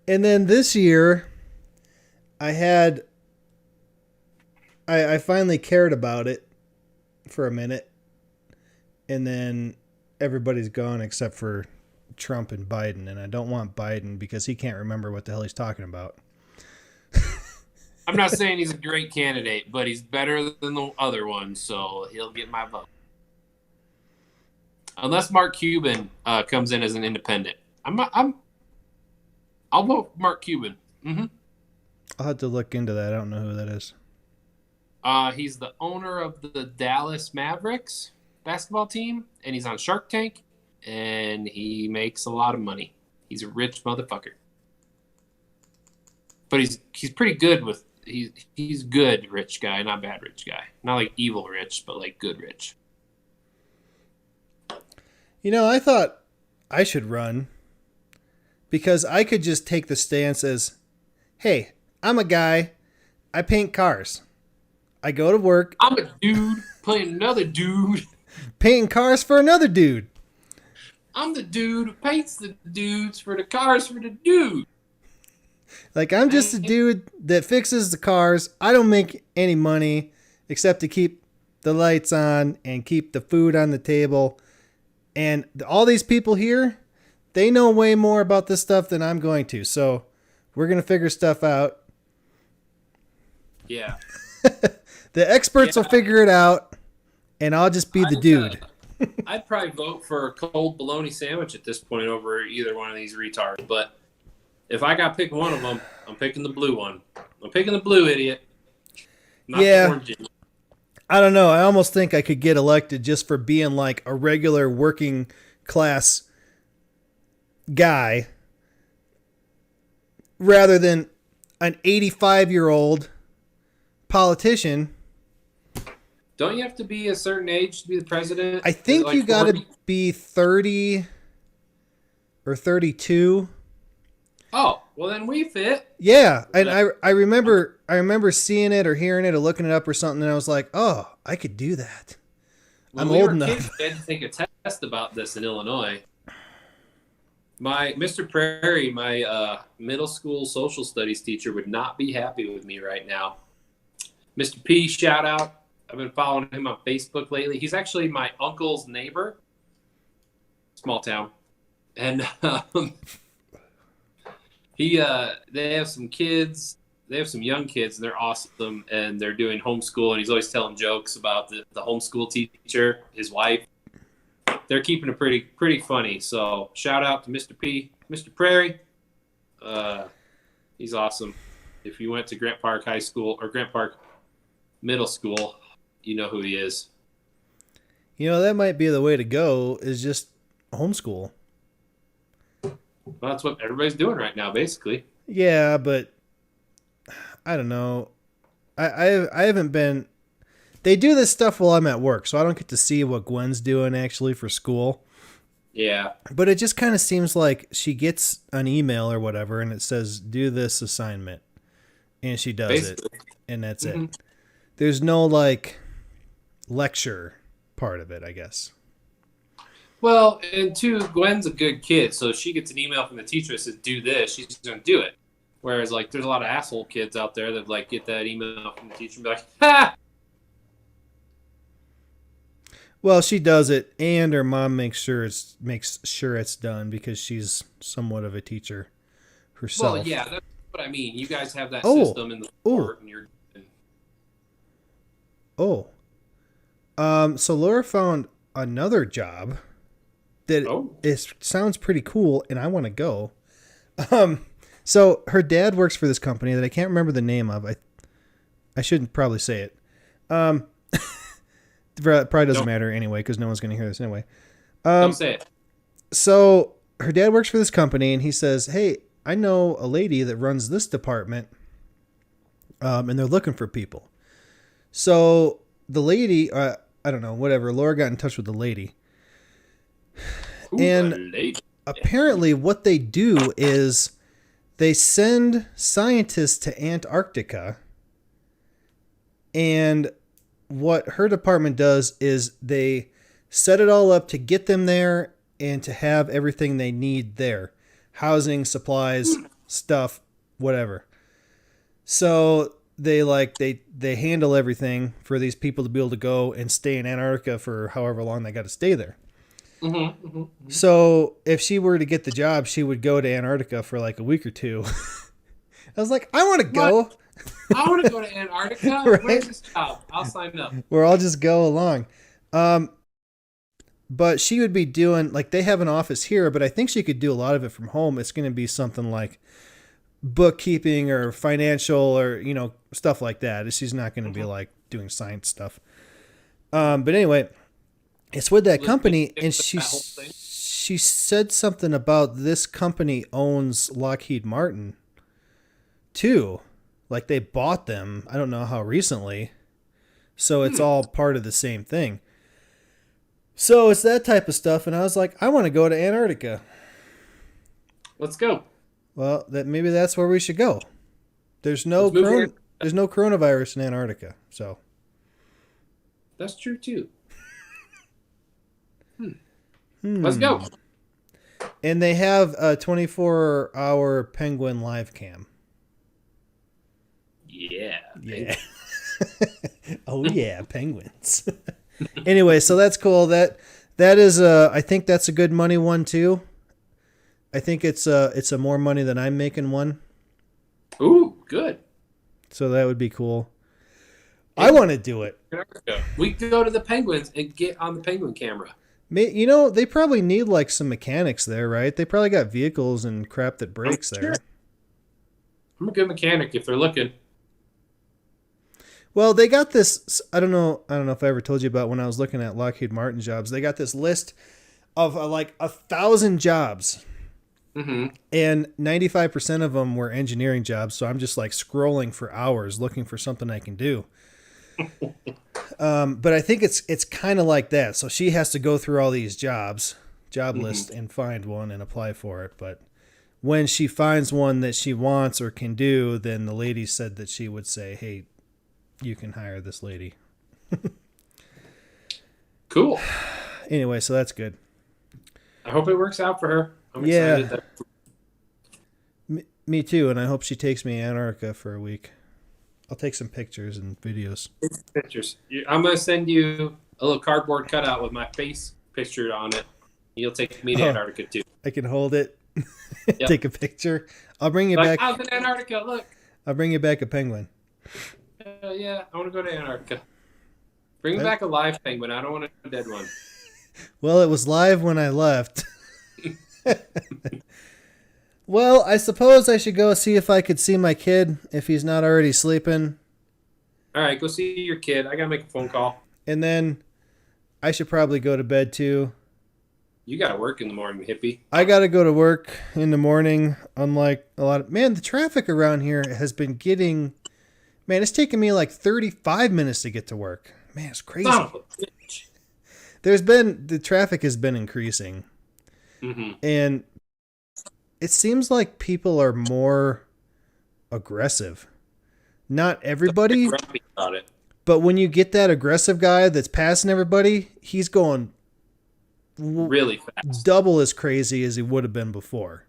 And then this year, I finally cared about it for a minute. And then everybody's gone except for Trump and Biden. And I don't want Biden because he can't remember what the hell he's talking about. I'm not saying he's a great candidate, but he's better than the other one, so he'll get my vote. Unless Mark Cuban comes in as an independent. I'll vote Mark Cuban. Mm-hmm. I'll have to look into that. I don't know who that is. He's the owner of the Dallas Mavericks basketball team, and he's on Shark Tank, and he makes a lot of money. He's a rich motherfucker. But he's pretty good with he's good rich guy, not bad rich guy. Not like evil rich, but like good rich. You know, I thought I should run because I could just take the stance as, hey, I'm a guy. I paint cars. I go to work. I'm a dude playing another dude. Painting cars for another dude. I'm the dude who paints the dudes for the cars for the dude. Like, I'm just a dude that fixes the cars. I don't make any money except to keep the lights on and keep the food on the table. And all these people here, they know way more about this stuff than I'm going to. So we're going to figure stuff out. Yeah. The experts will figure it out, and I'll just be the dude. I'd probably vote for a cold bologna sandwich at this point over either one of these retards. But if I got to pick one of them, I'm picking the blue one. I'm picking the blue idiot. Not the orange idiot. I don't know. I almost think I could get elected just for being like a regular working class guy rather than an 85-year-old politician. Don't you have to be a certain age to be the president? I think you got to be 30 or 32. Oh, well then we fit. Yeah, and I remember seeing it or hearing it or looking it up or something, and I was like, oh, I could do that. When I'm old enough. Kids, I had to take a test about this in Illinois. Mr. Prairie, my middle school social studies teacher, would not be happy with me right now. Mr. P, shout out. I've been following him on Facebook lately. He's actually my uncle's neighbor. Small town. And they have some kids. They have some young kids, and they're awesome, and they're doing homeschool, and he's always telling jokes about the homeschool teacher, his wife. They're keeping it pretty funny. So shout out to Mr. P. Mr. Prairie. He's awesome. If you went to Grant Park High School or Grant Park Middle School, you know who he is. You know, that might be the way to go, is just homeschool. Well, that's what everybody's doing right now, basically. Yeah, but I don't know. I haven't been. They do this stuff while I'm at work, so I don't get to see what Gwen's doing actually for school. Yeah. But it just kind of seems like she gets an email or whatever, and it says, do this assignment. And she does Basically. it. And that's it. There's no, like, lecture part of it, I guess. Well, and two, Gwen's a good kid, so if she gets an email from the teacher that says, do this, she's going to do it. Whereas, like, there's a lot of asshole kids out there that, like, get that email from the teacher and be like, ha! Well, she does it, and her mom makes sure it's done because she's somewhat of a teacher herself. Well, yeah, that's what I mean. You guys have that system in the sport, and you're. So Laura found another job that sounds pretty cool, and I want to go. So her dad works for this company that I can't remember the name of. I shouldn't probably say it. Probably doesn't matter anyway because no one's going to hear this anyway. Don't say it. So her dad works for this company, and he says, hey, I know a lady that runs this department, and they're looking for people. So the lady, I don't know, whatever, Laura got in touch with the lady. Ooh, and apparently what they do is they send scientists to Antarctica, and what her department does is they set it all up to get them there and to have everything they need there. Housing, supplies, stuff, whatever. So they handle everything for these people to be able to go and stay in Antarctica for however long they got to stay there. So if she were to get the job, she would go to Antarctica for like a week or two. I was like, I want to go. What? I want to go to Antarctica. Right? Where's this job? I'll sign up. Or I'll just go along. But she would be doing, like, they have an office here, but I think she could do a lot of it from home. It's going to be something like bookkeeping or financial or, stuff like that. She's not going to be like doing science stuff. But anyway, it's with that company, and she said something about this company owns Lockheed Martin too. Like they bought them. I don't know how recently. So it's all part of the same thing. So it's that type of stuff. And I was like, I want to go to Antarctica. Let's go. Well, maybe that's where we should go. There's no coronavirus in Antarctica. So that's true too. Let's go. And they have a 24-hour penguin live cam. Yeah. Oh yeah, penguins. Anyway, so that's cool. That is I think that's a good money one too. I think it's a more money than I'm making one. Ooh, good. So that would be cool. I want to do it. We could go to the penguins and get on the penguin camera. They probably need like some mechanics there, right? They probably got vehicles and crap that breaks there. I'm a good mechanic if they're looking. Well, they got this. I don't know if I ever told you about when I was looking at Lockheed Martin jobs. They got this list of like 1,000 jobs, and 95% of them were engineering jobs. So I'm just like scrolling for hours looking for something I can do. But I think it's kind of like that. So she has to go through all these job lists, and find one and apply for it. But when she finds one that she wants or can do, then the lady said that she would say, "Hey, you can hire this lady." Cool. Anyway, so that's good. I hope it works out for her. I'm excited. Me too, and I hope she takes me to Antarctica for a week. I'll take some pictures and videos. Pictures. I'm going to send you a little cardboard cutout with my face pictured on it. You'll take me to Antarctica too. I can hold it. Yep. Take a picture. I'll bring you back. I was in Antarctica. Look. I'll bring you back a penguin. Yeah, I want to go to Antarctica. Bring back a live penguin. I don't want a dead one. Well, it was live when I left. Well, I suppose I should go see if I could see my kid if he's not already sleeping. All right, go see your kid. I got to make a phone call. And then I should probably go to bed too. You got to work in the morning, hippie. I got to go to work in the morning, unlike a lot of... Man, the traffic around here has been getting Man, it's taking me like 35 minutes to get to work. Man, it's crazy. Son of a bitch. The traffic has been increasing. Mm-hmm. And it seems like people are more aggressive. Not everybody, Grumpy about it. but when you get that aggressive guy that's passing everybody, he's going Really fast. double as crazy as he would have been before.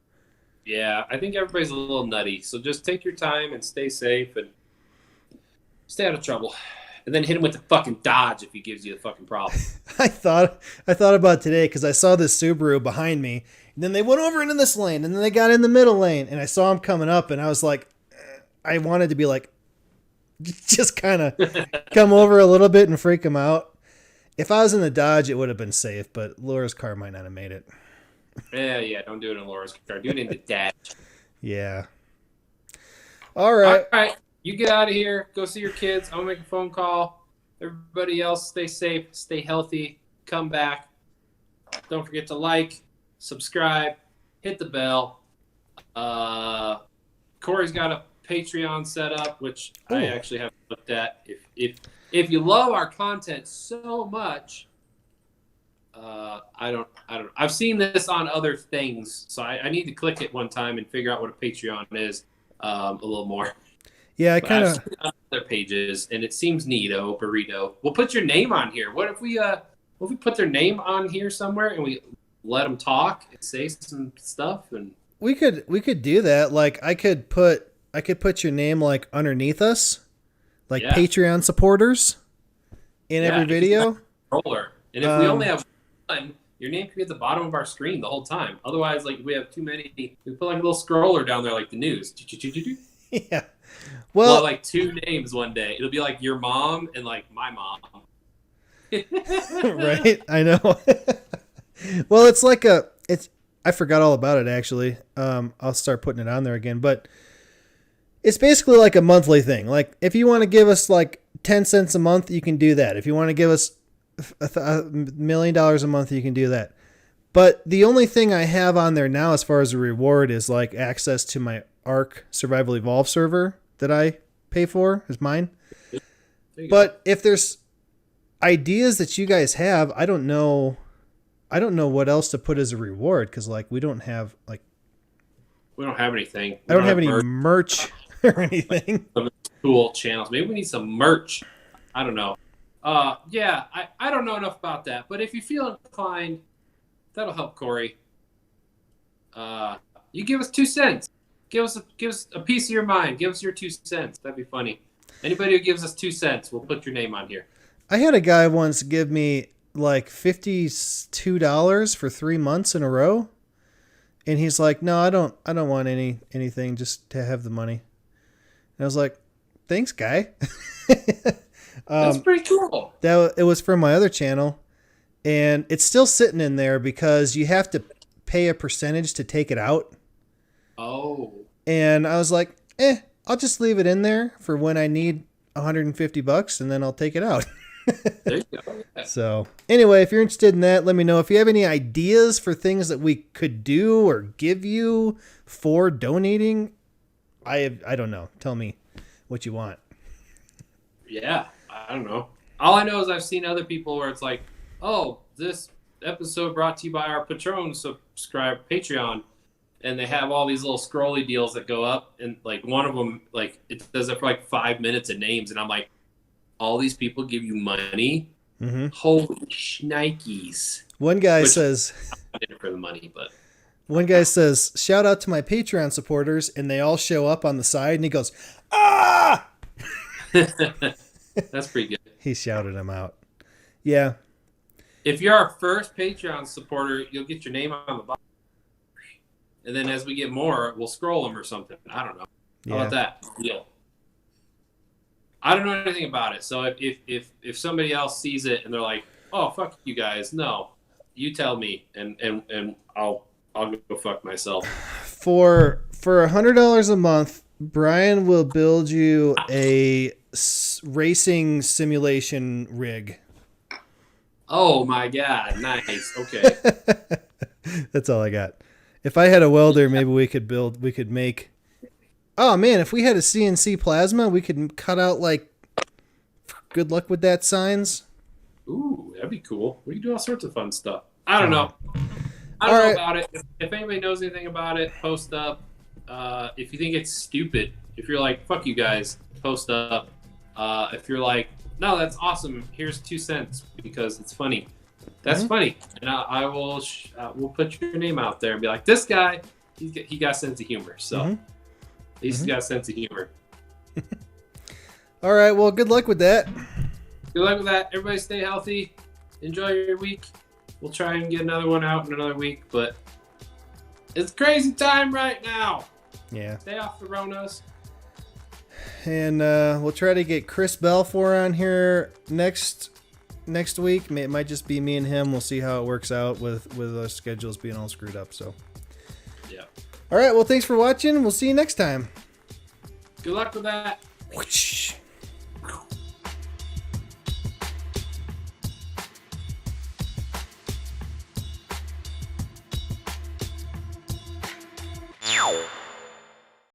Yeah, I think everybody's a little nutty. So just take your time and stay safe and stay out of trouble. And then hit him with the fucking Dodge if he gives you the fucking problem. I thought about today because I saw this Subaru behind me, and then they went over into this lane, and then they got in the middle lane, and I saw him coming up, and I was like, I wanted to be like, just kind of come over a little bit and freak him out. If I was in the Dodge, it would have been safe, but Laura's car might not have made it. Yeah, don't do it in Laura's car. Do it in the Dodge. Yeah. All right. All right. You get out of here. Go see your kids. I'm going to make a phone call. Everybody else, stay safe. Stay healthy. Come back. Don't forget to like, subscribe, hit the bell. Corey's got a Patreon set up, which I actually haven't looked at. If you love our content so much, I don't. I've seen this on other things, so I need to click it one time and figure out what a Patreon is a little more. Yeah, I kind of other pages, and it seems neato, burrito. We'll put your name on here. What if we put their name on here somewhere and we let them talk and say some stuff? And we could do that. Like I could put your name like underneath us, like Patreon supporters in every video. Roller. And if we only have one, your name could be at the bottom of our screen the whole time. Otherwise, like we have too many. We put like a little scroller down there, like the news. Yeah. Well, Well, like two names one day. It'll be like your mom and like my mom. right? I know. Well, it's like I forgot all about it actually. I'll start putting it on there again, but it's basically like a monthly thing. Like if you want to give us like 10 cents a month, you can do that. If you want to give us $1 million a month, you can do that. But the only thing I have on there now as far as a reward is like access to my Ark Survival Evolve server that I pay for is mine. But if there's ideas that you guys have, I don't know what else to put as a reward because like we don't have anything. I don't have any merch or anything. Some cool channels. Maybe we need some merch. I don't know. Yeah, I don't know enough about that. But if you feel inclined, that'll help Corey. You give us 2 cents. Give us a piece of your mind. Give us your 2 cents. That'd be funny. Anybody who gives us 2 cents, we'll put your name on here. I had a guy once give me like $52 for 3 months in a row, and he's like, "No, I don't want anything, just to have the money." And I was like, "Thanks, guy." That's pretty cool. It was from my other channel, and it's still sitting in there because you have to pay a percentage to take it out. Oh. And I was like, I'll just leave it in there for when I need $150 and then I'll take it out. There you go. Yeah. So anyway, if you're interested in that, let me know. If you have any ideas for things that we could do or give you for donating, I don't know. Tell me what you want. Yeah, I don't know. All I know is I've seen other people where it's like, oh, this episode brought to you by our Patron Patreon. And they have all these little scrolly deals that go up. And like one of them, like it does it for like 5 minutes of names. And I'm like, all these people give you money? Mm-hmm. Holy shnikes. One guy says, I did it for the money, but. One guy says, shout out to my Patreon supporters. And they all show up on the side. And he goes, ah! That's pretty good. He shouted them out. Yeah. If you're our first Patreon supporter, you'll get your name on the bottom. And then as we get more, we'll scroll them or something. I don't know. How about that? Deal. I don't know anything about it. So if somebody else sees it and they're like, "Oh, fuck you guys," no, you tell me, and I'll go fuck myself. For $100 a month, Brian will build you a racing simulation rig. Oh my god! Nice. Okay. That's all I got. If I had a welder, maybe we could make Oh man, if we had a CNC plasma, we could cut out like "Good luck with that" signs. Ooh, that'd be cool. We can do all sorts of fun stuff. I don't know. I All don't know right. about it. If anybody knows anything about it, post up. If you think it's stupid, if you're like, fuck you guys, post up. If you're like, no, that's awesome, here's 2 cents because it's funny. That's funny. And I will we'll put your name out there and be like, this guy, he got a sense of humor. So at least he's got a sense of humor. All right. Well, good luck with that. Good luck with that. Everybody stay healthy. Enjoy your week. We'll try and get another one out in another week, but it's crazy time right now. Yeah. Stay off the Ronas. And we'll try to get Chris Belfour on here next week. It might just be me and him. We'll see how it works out with our schedules being all screwed up. So. Yeah. All right. Well, thanks for watching. We'll see you next time. Good luck with that. Whoosh.